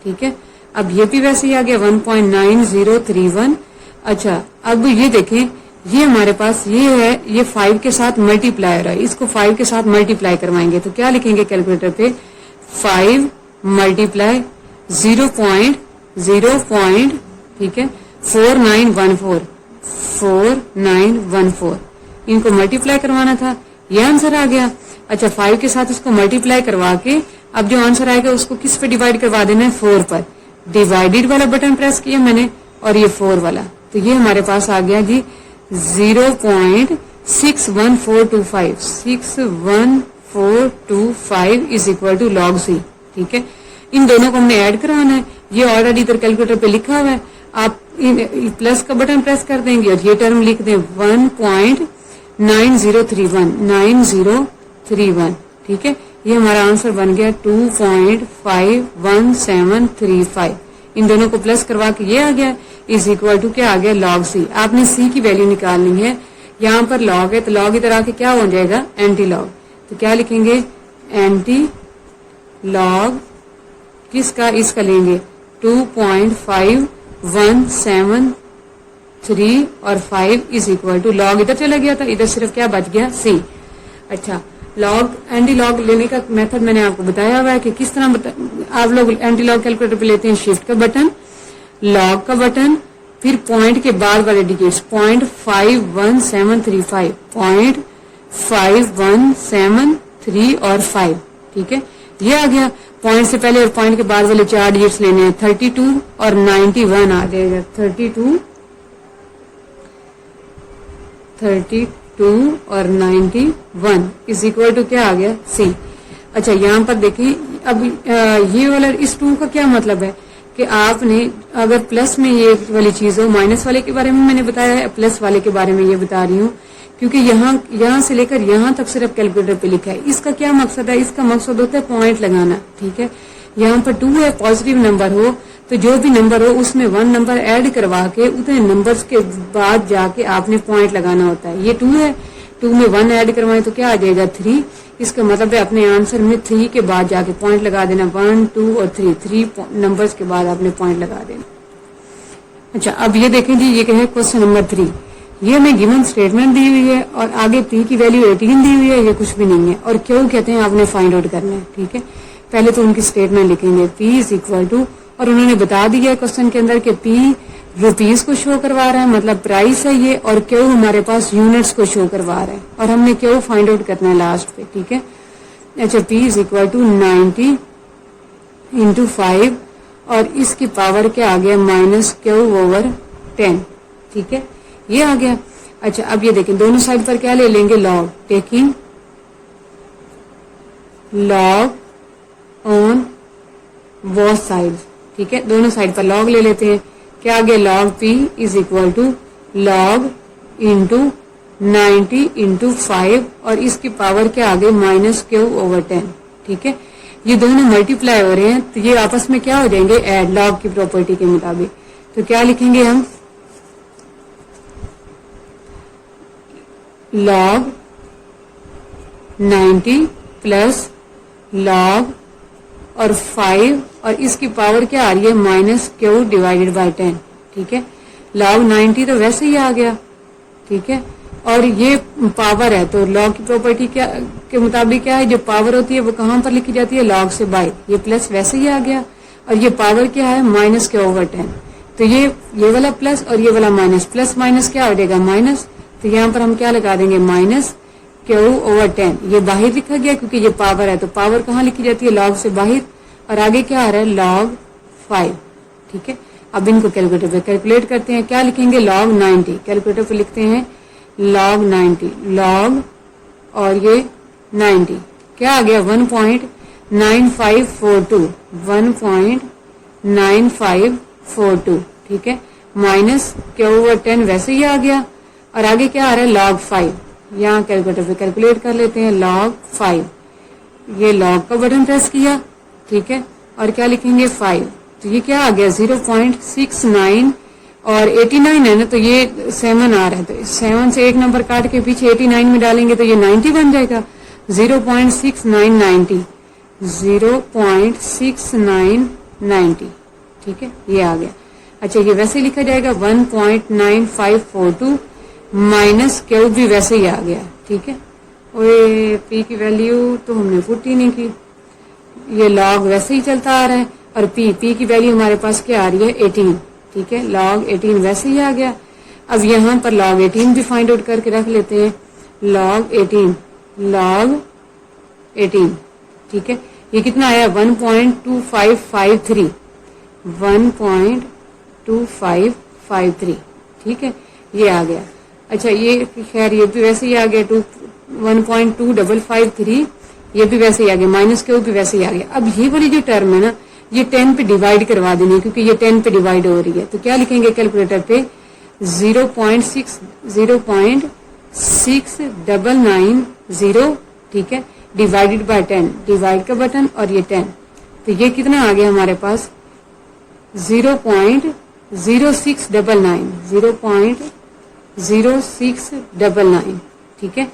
ठीक है। अब ये भी वैसे ही आ गया 1.9031। अच्छा अब ये देखें, ये हमारे पास ये है, ये 5 के साथ मल्टीप्लाई हो रहा है, इसको 5 के साथ मल्टीप्लाई करवाएंगे तो क्या लिखेंगे कैलकुलेटर पे, 5 मल्टीप्लाई 0. ठीक है 4914 इनको मल्टीप्लाई करवाना था, ये आंसर आ गया। अच्छा 5 के साथ इसको मल्टीप्लाई करवा के अब जो आंसर आएगा उसको किस पे डिवाइड करवा देना है, 4 पर। डिवाइडेड वाला बटन प्रेस किया मैंने और ये 4 वाला, तो ये हमारे पास आ गया जी 0.61425 is equal to log c, ठीक है। इन दोनों को हमने ऐड कराना है, ये ऑलरेडी इधर कैलकुलेटर पे लिखा हुआ है, आप प्लस का बटन प्रेस कर देंगे और ये टर्म लिख दें 1.9031, ठीक है। ये हमारा आंसर बन गया 2.51735। इन दोनों को प्लस करवा के ये आ गया इज इक्वल टू क्या आ गया log c। आपने c की वैल्यू निकालनी है, यहाँ पर log है तो log इधर आके क्या हो जाएगा एंटी लॉग, तो क्या लिखेंगे एंटी लॉग किसका, इसका लेंगे 2.5173 और 5 इज इक्वल टू log इधर चला गया था, इधर सिर्फ क्या बच गया c। अच्छा लॉग एंटी लॉग लेने का मेथड मैंने आपको बताया हुआ है कि किस तरह आप लोग एंटी लॉग कैलकुलेटर पे लेते हैं, शिफ्ट का बटन, लॉग का बटन, फिर पॉइंट के बाद वाले डिजिट्स 0.51735, 0.5173 और 5, ठीक है। ये आ गया, पॉइंट से पहले और पॉइंट के बाद वाले 4 डिजिट्स लेने हैं, 32 और 91 आ जाएगा, 32 और 91 इज इक्वल टू क्या आ गया सी। अच्छा यहाँ पर देखिए अब ये वाला इस 2 का क्या मतलब है कि आपने अगर प्लस में ये वाली चीज हो, माइनस वाले के बारे में मैंने बताया है, प्लस वाले के बारे में ये बता रही हूँ क्योंकि यहाँ से लेकर यहाँ तक सिर्फ कैलकुलेटर पे लिखा है। इसका क्या मकसद है, इसका मकसद होता है पॉइंट लगाना, ठीक है। यहाँ पर 2 है, पॉजिटिव नंबर हो तो जो भी नंबर हो उसमें 1 नंबर ऐड करवा के उतने नंबर्स के बाद जाके आपने पॉइंट लगाना होता है। ये 2 है, 2 में 1 ऐड करवाएं तो क्या आ जाएगा 3। इसका मतलब है अपने आंसर में 3 के बाद जाके पॉइंट लगा देना, 1 2 और 3 नंबर्स के बाद आपने पॉइंट लगा देना। अच्छा, अब ये देखें जी, ये है क्वेश्चन नंबर 3। ये हमें गिवन स्टेटमेंट दी हुई है और आगे पी की वैल्यू 18 दी हुई है, ये कुछ भी नहीं है। और क्यों कहते हैं आपने फाइंड आउट करना है। ठीक है, पहले तो उनकी स्टेटमेंट लिखेंगे, पी इज इक्वल टू, और उन्होंने बता दिया क्वेश्चन के अंदर कि पी रुपीज को शो करवा रहा है, मतलब प्राइस है ये, और क्यों हमारे पास यूनिट्स को शो करवा रहा है, और हमने क्यों फाइंड आउट करना है लास्ट पे। ठीक है, अच्छा, p is equal to 90 into 5 और इसकी पावर क्या आ गया माइनस क्यू ओवर 10। ठीक है, ये आ गया। अच्छा, अब ये देखें दोनों साइड पर क्या ले लेंगे, log, taking log on both side. ठीक है, दोनों साइड पर लॉग ले लेते हैं। क्या आ गया, log p is equal to log into 90 into 5 और इसकी पावर क्या आ गई माइनस क्यू ओवर 10। ठीक है, ये दोनों मल्टीप्लाई हो रहे हैं तो ये आपस में क्या हो जाएंगे, ऐड, लॉग की प्रॉपर्टी के मुताबिक। तो क्या लिखेंगे हम, लॉग 90 प्लस लॉग और 5 और इसकी पावर क्या आ रही है माइनस क्यू डिवाइडेड बाय 10। ठीक है, लॉग 90 तो वैसे ही आ गया। ठीक है, और ये पावर है तो लॉग की प्रॉपर्टी क्या के मुताबिक क्या है, जो पावर होती है वो कहां पर लिखी जाती है, लॉग से बाय। ये प्लस वैसे ही आ गया और ये पावर क्या है माइनस क्यू ओवर 10। तो ये वाला प्लस और ये वाला माइनस, प्लस माइनस क्या हो जाएगा माइनस। तो यहाँ पर हम क्या लगा देंगे माइनस क्यू ओवर 10। ये बाहर लिखा गया क्योंकि ये पावर है, तो पावर कहाँ लिखी जाती है, लॉग से बाहर, और आगे क्या आ रहा है लॉग 5। ठीक है, अब इनको कैलकुलेटर पे कैलकुलेट करते हैं। क्या लिखेंगे, लॉग 90, कैलकुलेटर पे लिखते हैं लॉग 90, लॉग और ये 90 क्या आ गया 1.9542, 1.9542। ठीक है, माइनस क्यू ओवर 10 वैसे ही आ गया और आगे क्या आ रहा है log 5। यहाँ कैलकुलेटर पे कैलकुलेट कर लेते हैं log 5। ये log का बटन प्रेस किया। ठीक है, और क्या लिखेंगे 5, तो ये क्या आ गया 0.69 और 89 है ना, तो ये 7 आ रहा है, तो 7 से एक नंबर काट के पीछे 89 में डालेंगे तो ये 90 बन जाएगा। 0.6990, 0.6990। ठीक है, ये आ गया। अच्छा, ये वैसे लिखा जाएगा 1.9542 माइनस क्यू भी वैसे ही आ गया। ठीक है, और पी की वैल्यू तो हमने पुट ही नहीं की, ये लॉग वैसे ही चलता आ रहा है, और पी की वैल्यू हमारे पास क्या आ रही है 18। ठीक है, log 18 वैसे ही आ गया। अब यहाँ पर log 18 भी फाइंड आउट करके रख लेते हैं, log 18। ठीक है, ये कितना आया 1.2553, 1.2553। ठीक है, ये आ गया। अच्छा, ये खैर ये भी वैसे ही आ गया 1.2553, ये भी वैसे ही आ गया, माइनस क्यू भी वैसे ही आ गया। अब ये वाली जो टर्म है ना, ये 10 पे डिवाइड करवा देनी है क्योंकि ये 10 पे डिवाइड हो रही है। तो क्या लिखेंगे कैलकुलेटर पे 0.6990। ठीक है, डिवाइडेड बाय 10, डिवाइड का बटन और ये 10, तो ये कितना आ गया हमारे पास 0.0699, 0.0699। ठीक है,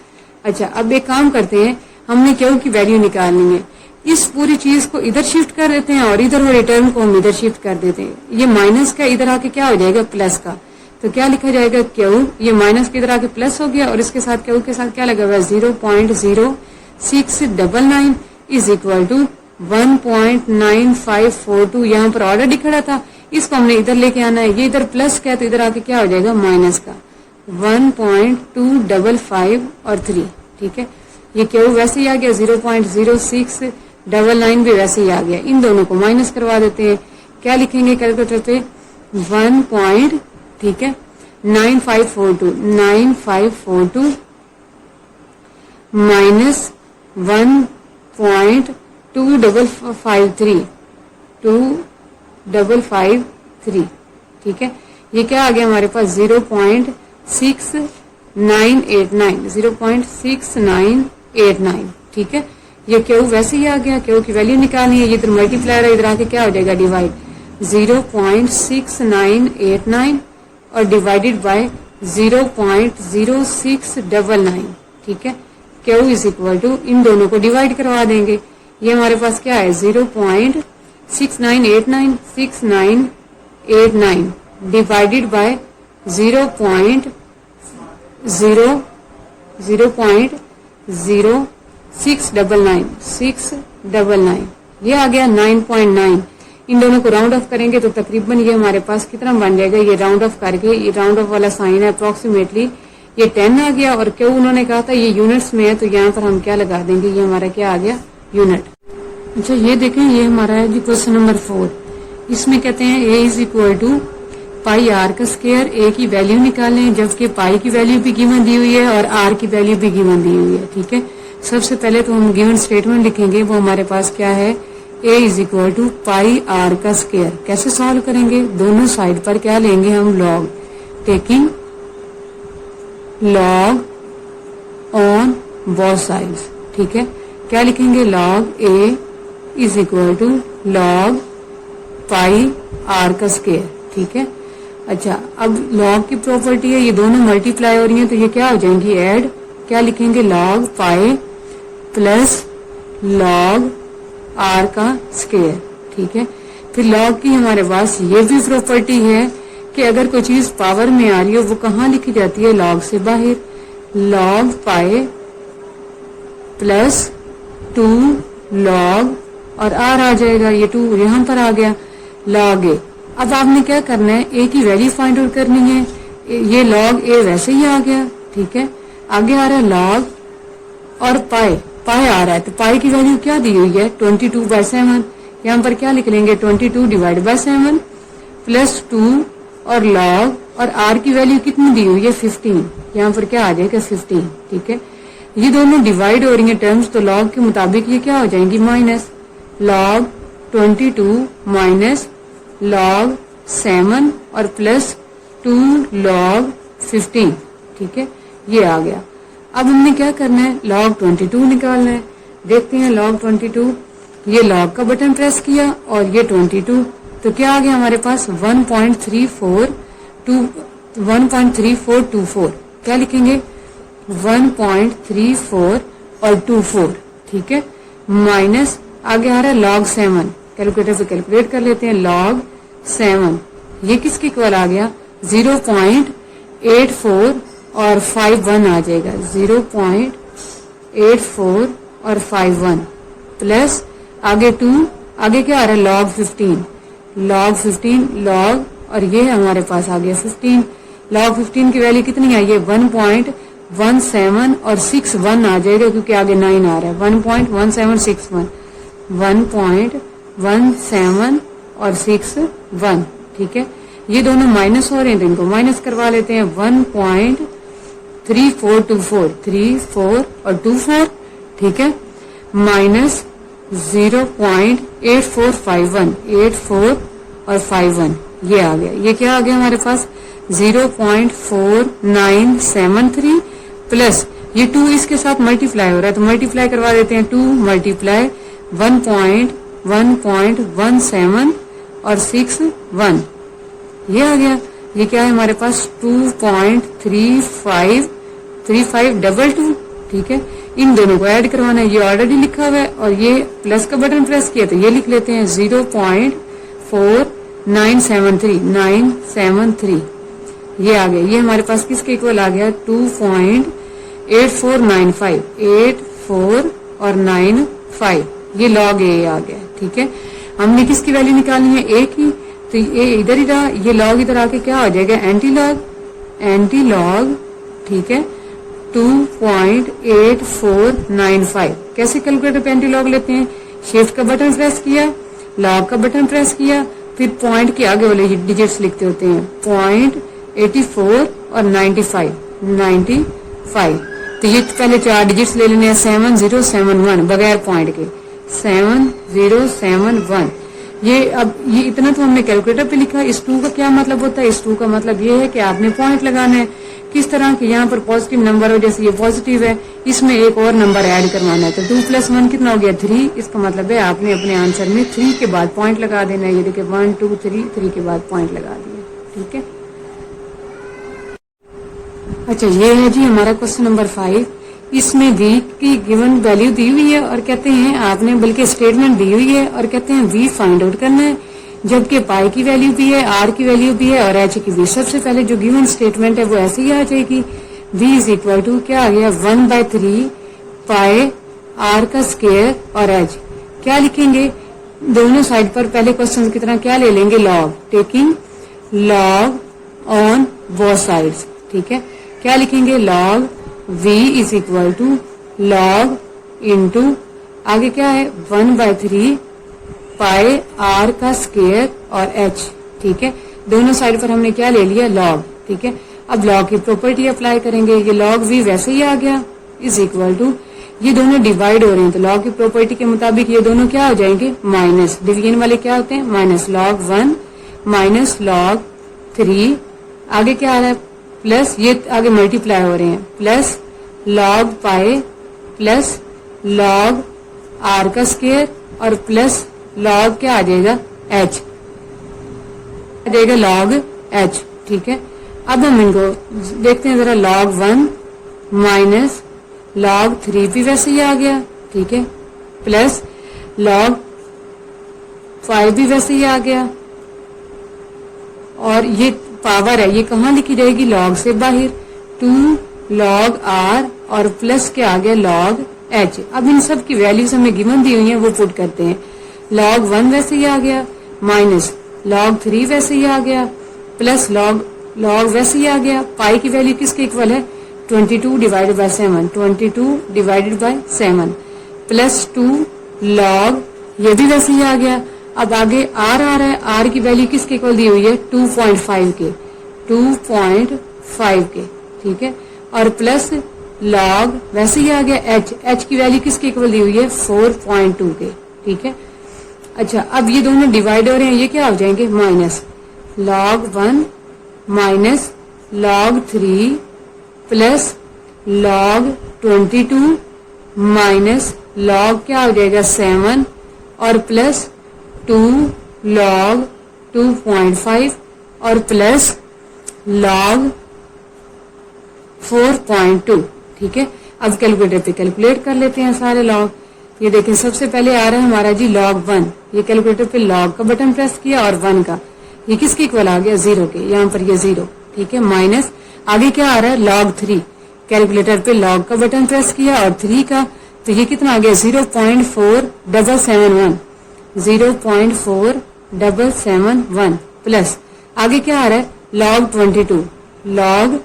अच्छा, अब एक काम करते हैं, हमने क्यू की वैल्यू निकालनी है। इस पूरी चीज को इधर शिफ्ट कर देते हैं और इधर वाले टर्म को हम इधर शिफ्ट कर देते हैं। ये माइनस का इधर आके क्या हो जाएगा प्लस का, तो क्या लिखा जाएगा क्यू, ये माइनस के इधर आके प्लस हो गया और इसके साथ क्यू के साथ क्या लगा हुआ है 0.0699 इज इक्वल टू 1.9542। यहाँ पर ऑलरेडी खड़ा था, इसको हमने इधर लेके आना है, ये इधर प्लस का है तो इधर आके क्या हो जाएगा माइनस का 1.255 और 3। ठीक है, ये क्यू वैसे ही आ गया, 0.0699 भी वैसे ही आ गया। इन दोनों को माइनस करवा देते हैं। क्या लिखेंगे कैलकुलेटर पे 1. ठीक है, 9542 माइनस 1.2553। ठीक है, ये क्या आ गया हमारे पास 0.6989। ठीक है, ये क्यू वैसे ही आ गया, क्यू की वैल्यू निकालनी है, ये इधर मल्टीप्लायर है, इधर आके क्या हो जाएगा डिवाइड। 0.6989 और डिवाइडेड बाय 0.0699, ठीक है। Q इज इक्वल टू, इन दोनों को डिवाइड करवा देंगे, ये हमारे पास क्या है 0.6989 डिवाइडेड बाय 0.0699, ये आ गया 9.9। इन दोनों को राउंड ऑफ करेंगे तो तकरीबन ये हमारे पास कितना बन जाएगा, ये राउंड ऑफ करके, ये राउंड ऑफ वाला साइन है, अप्रोक्सीमेटली ये 10 आ गया। और क्यों उन्होंने कहा था ये यूनिट्स में है, तो यहाँ पर हम क्या लगा देंगे, ये हमारा क्या आ गया, यूनिट। अच्छा ये देखें, ये हमारा है जी क्वेश्चन नंबर 4। इसमें कहते हैं a is equal to pi r का स्क्वायर, a की वैल्यू निकालें, जबकि पाई की वैल्यू भी गिवन दी हुई है और r की वैल्यू भी गिवन दी हुई है, ठीक है। सबसे पहले तो हम गिवन स्टेटमेंट लिखेंगे, वो हमारे पास क्या है, a is equal to pi r का स्क्वायर। कैसे सॉल्व करेंगे, दोनों साइड पर क्या लेंगे हम, log, taking log on both sides, ठीक है। क्या लिखेंगे, log a is equal to log pi r का स्क्वायर, ठीक है। अच्छा अब लॉग की प्रॉपर्टी है, ये दोनों मल्टीप्लाई हो रही हैं, तो ये क्या हो जाएंगी, ऐड, क्या लिखेंगे, log pi plus log are का स्क्वायर, ठीक है। फिर लॉग की हमारे पास ये भी प्रॉपर्टी है कि अगर कोई चीज पावर में आ रही हो वो कहाँ लिखी जाती है, लॉग से बाहर, लॉग पाई प्लस 2 लॉग और आर आ जाएगा, ये 2 यहां पर आ गया, लॉग ए। अब आपने क्या करना है, ए की वैल्यू फाइंड आउट करनी है, ये लॉग ए वैसे ही आ गया, ठीक है। आगे आ रहा है लॉग और पाई, पाई आ रहा है, तो पाई की वैल्यू क्या दी हुई है, 22/7, यहाँ पर क्या लिख लेंगे, 22 डिवाइड बाय 7 प्लस 2 और लॉग, और आर की वैल्यू कितनी दी हुई है, 15, यहाँ पर क्या आ जाएगा 15, ठीक है। ये दोनों डिवाइड हो रही है टर्म्स, तो लॉग के मुताबिक ये क्या हो जाएंगी, माइनस लॉग 22 माइनस लॉग 7 और प्लस 2 लॉग 15, ठीक है, ये आ गया। अब हमने क्या करना है, log 22 निकालना है। देखते हैं log 22, ये log का बटन प्रेस किया और ये 22, तो क्या आ गया हमारे पास 1.3424, क्या लिखेंगे 1.34 और 24, ठीक है, माइनस आगे आ रहा है log 7, कैलकुलेटर से कैलकुलेट कर लेते हैं, log 7 ये किसके इक्वल आ गया 0.84 और 51 आ जाएगा, 0.84 और 51 प्लस आगे 2, आगे क्या आ रहा है log 15, log और ये हमारे पास आ गया 15, log 15 की वैल्यू कितनी आई है 1.17 और 61 आ जाएगा, क्योंकि आगे 9 आ रहा है, 1.1761, 1.17 और 61, ठीक है। ये दोनों माइनस हो रहे हैं तो इनको माइनस करवा लेते हैं, 1.3424, 34 और 24, ठीक है, माइनस 0.8451, 84 और 51, ये आ गया। ये क्या आ गया हमारे पास 0.4973 प्लस ये 2 इसके साथ मल्टीप्लाई हो रहा है, तो मल्टीप्लाई करवा देते हैं, 2 मल्टीप्लाई 1.17 और 61, ये आ गया। ये क्या है हमारे पास 2.3522, ठीक है। इन दोनों को ऐड करवाना है, ये ऑलरेडी लिखा हुआ है, और ये प्लस का बटन प्रेस किया तो ये लिख लेते हैं 0.4973, ये आ गया। ये हमारे पास किसके इक्वल आ गया 2.8495, 84 और 95, ये log ए आ गया, ठीक है। हमने किसकी वैल्यू निकालनी है, ए की, तो ये इधर ही रहा, ये log इधर आके क्या हो जाएगा एंटी लॉग, ठीक है, 2.8495। कैसे कैलकुलेटर पे एंटी लॉग लेते हैं, शिफ्ट का बटन प्रेस किया, लॉग का बटन प्रेस किया, फिर पॉइंट के आगे वाले डिजिट्स लिखते होते हैं, 0.84 और 95, तो ये पहले 4 डिजिट्स ले लेने हैं, 7071 बगैर पॉइंट के, 7071। ये अब ये इतना तो हमने कैलकुलेटर पे लिखा। इस 2 का क्या मतलब होता है, इस 2 का मतलब ये है कि आपने पॉइंट लगाना है किस तरह के यहाँ पर पॉजिटिव नंबर हो, जैसे ये पॉजिटिव है, इसमें एक और नंबर ऐड करवाना है। तो 2 + 1 कितना हो गया 3। इसका मतलब है आपने अपने आंसर में 3 के बाद पॉइंट लगा देना है। ये देखिए 1 2 3 के बाद पॉइंट लगा दिए। ठीक है। अच्छा, ये है जी हमारा क्वेश्चन नंबर 5। इसमें v की गिवन वैल्यू दी हुई है और कहते हैं आपने बल्कि स्टेटमेंट दी हुई है और कहते हैं v फाइंड आउट करना है, जबकि पाई की वैल्यू भी है, आर की वैल्यू भी है और एच की भी। सबसे पहले जो गिवन स्टेटमेंट है वो ऐसे ही आ जाएगी, v = क्या आ गया 1/3 पाई आर का स्क्वायर और एच। क्या लिखेंगे दोनों साइड पर, पहले क्वेश्चन की तरह क्या ले लेंगे log, taking log on both sides. ठीक है। क्या लिखेंगे लॉग v = लॉग इंटू आगे क्या है 1/3 पाई आर का स्क्वायर और h। ठीक है। दोनों साइड पर हमने क्या ले लिया लॉग। ठीक है। अब लॉग की प्रॉपर्टी अप्लाई करेंगे। ये लॉग v वैसे ही आ गया = ये दोनों डिवाइड हो रहे हैं तो लॉग की प्रॉपर्टी के मुताबिक ये दोनों क्या हो जाएंगे माइनस। डिवीजन वाले क्या होते हैं माइनस, log 1 माइनस log 3 आगे क्या आ रहा है प्लस, ये आगे मल्टीप्लाई हो रहे हैं, plus log pi plus log r का स्क्वायर और प्लस log क्या आ जाएगा h आ जाएगा log h। ठीक है। अब हम इनको देखते हैं जरा, log 1 माइनस log 3 भी वैसे ही आ गया। ठीक है। प्लस log 5 भी वैसे ही आ गया और ये पावर है, ये कहाँ लिखी जाएगी लॉग से बाहर, 2 log r और प्लस क्या आ गया log h। अब इन सब की वैल्यूज हमें गिवन दी हुई है वो पुट करते हैं। log 1 वैसे ही आ गया माइनस log 3 वैसे ही आ गया प्लस log वैसे ही आ गया। पाई की वैल्यू किसके इक्वल है 22 divided by 7, 22 divided by 7 plus 2 log, ये भी वैसे ही आ गया। अब आगे r आ रहा है, r की वैल्यू किसके इक्वल दी हुई है 2.5 के, 2.5 के। ठीक है। और प्लस log वैसे ही आ गया h की वैल्यू किसके इक्वल दी हुई है 4.2 के। ठीक है। अच्छा, अब ये दोनों डिवाइड हो रहे हैं, ये क्या हो जाएंगे minus, log 1 minus log 3 plus log 22 minus log क्या हो जाएगा 7 और प्लस 2 log 2.5 और प्लस log 4.2। ठीक है। अब कैलकुलेटर पे कैलकुलेट कर लेते हैं सारे लॉग। ये देखें सबसे पहले आ रहा है हमारा जी log 1, ये कैलकुलेटर पे log का बटन प्रेस किया और 1 का, ये किसके इक्वल आ गया 0 के, यहाँ पर ये 0। ठीक है। माइनस आगे क्या आ रहा है log 3, कैलकुलेटर पे log का बटन प्रेस किया और 3 का, तो ये कितना आ गया 0.4771, 0.4771 प्लस आगे क्या आ रहा है log 22, log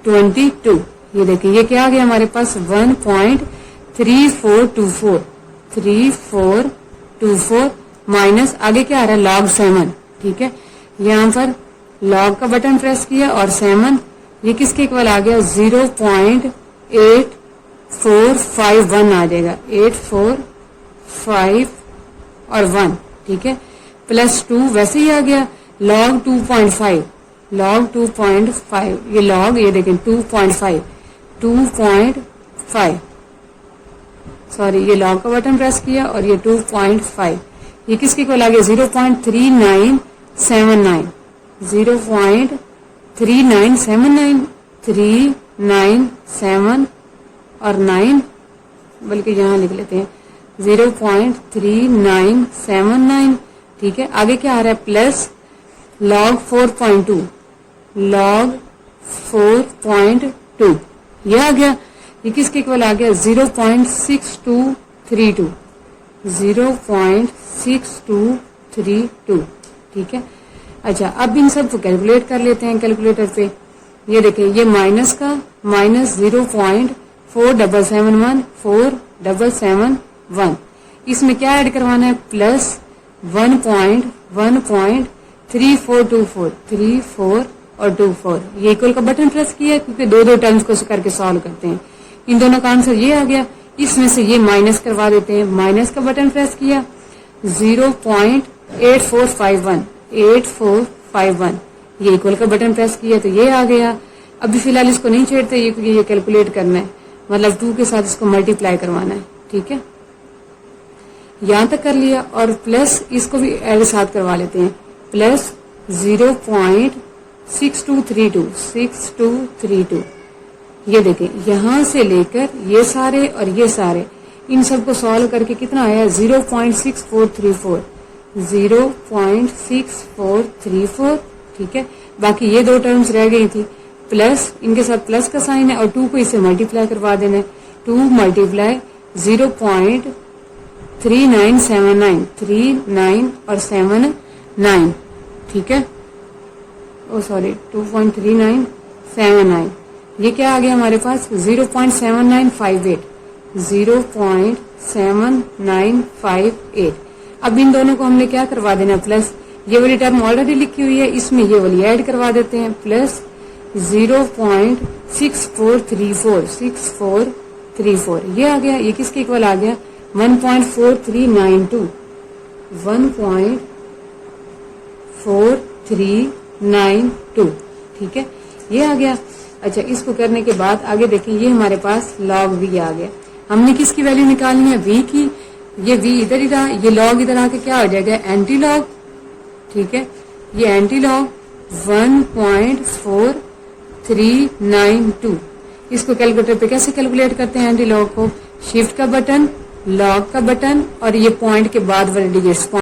22। ये देखिए ये क्या आ गया हमारे पास 1.3424, 3424 माइनस आगे क्या आ रहा है log 7। ठीक है। यहाँ पर log का बटन प्रेस किया और 7, ये किसके इक्वल आ गया 0.8451 आ जाएगा, 845 और 1। ठीक है। प्लस 2 वैसे ही आ गया log 2.5, log 2.5 ये log, ये देखें 2.5 सॉरी, ये log का बटन प्रेस किया और ये 2.5, ये किसके इक्वल आ गया 0.3979, 0.3979, 397 और 9, बल्कि यहाँ लिख लेते हैं 0.3979। ठीक है। आगे क्या आ रहा है प्लस log 4.2, log 4.2 ये आ गया, ये किसके इक्वल आ गया 0.6232, 0.6232। ठीक है। अच्छा, अब इन सब को कैलकुलेट कर लेते हैं कैलकुलेटर पे। ये देखें ये माइनस का माइनस 0.4771, 4771, इसमें क्या ऐड करवाना है प्लस 1.3424, 34 और 24, ये इक्वल का बटन प्रेस किया क्योंकि दो टर्म्स को करके सॉल्व करते हैं। इन दोनों का आंसर ये आ गया, इसमें से ये माइनस करवा देते हैं, माइनस का बटन प्रेस किया 0.8451, 8451, ये इक्वल का बटन प्रेस किया तो ये आ गया। अभी फिलहाल इसको नहीं छेड़ते ये, क्योंकि ये कैलकुलेट करना है, मतलब 2 के साथ इसको मल्टीप्लाई करवाना है। ठीक है, यहां तक कर लिया, और प्लस इसको भी ऐड साथ करवा लेते हैं, प्लस 0.6232 ये देखें, यहां से लेकर ये सारे और ये सारे, इन सबको सॉल्व करके कितना आया 0.6434। ठीक है, बाकी ये 2 टर्म्स रह गई थी, प्लस इनके साथ प्लस का साइन है और 2 को इससे मल्टीप्लाई करवा देना है, 2 मल्टीप्लाई 0.3979, 39 और 79। ठीक है, ओ सॉरी 2.3979, ये क्या आ गया हमारे पास 0.7958, 0.7958। अब इन दोनों को हमने क्या करवा देना, प्लस ये वाली टर्म ऑलरेडी लिखी हुई है, इसमें ये वाली ऐड करवा देते हैं, प्लस 0.6434 ये आ गया, ये किसके इक्वल आ गया 1.4392, 1.4392। ठीक है, ये आ गया। अच्छा, इसको करने के बाद आगे देखें, ये हमारे पास log v आ गया। हमने किसकी वैल्यू निकालनी है, v की। ये v इधर ही रहा, ये log इधर आके क्या हो जाएगा एंटी लॉग। ठीक है, ये एंटी लॉग 1.4392। इसको कैलकुलेटर पे कैसे कैलकुलेट करते हैं एंटी लॉग को, शिफ्ट का बटन, लॉग का बटन और ये पॉइंट के बाद वाले डिजिट्स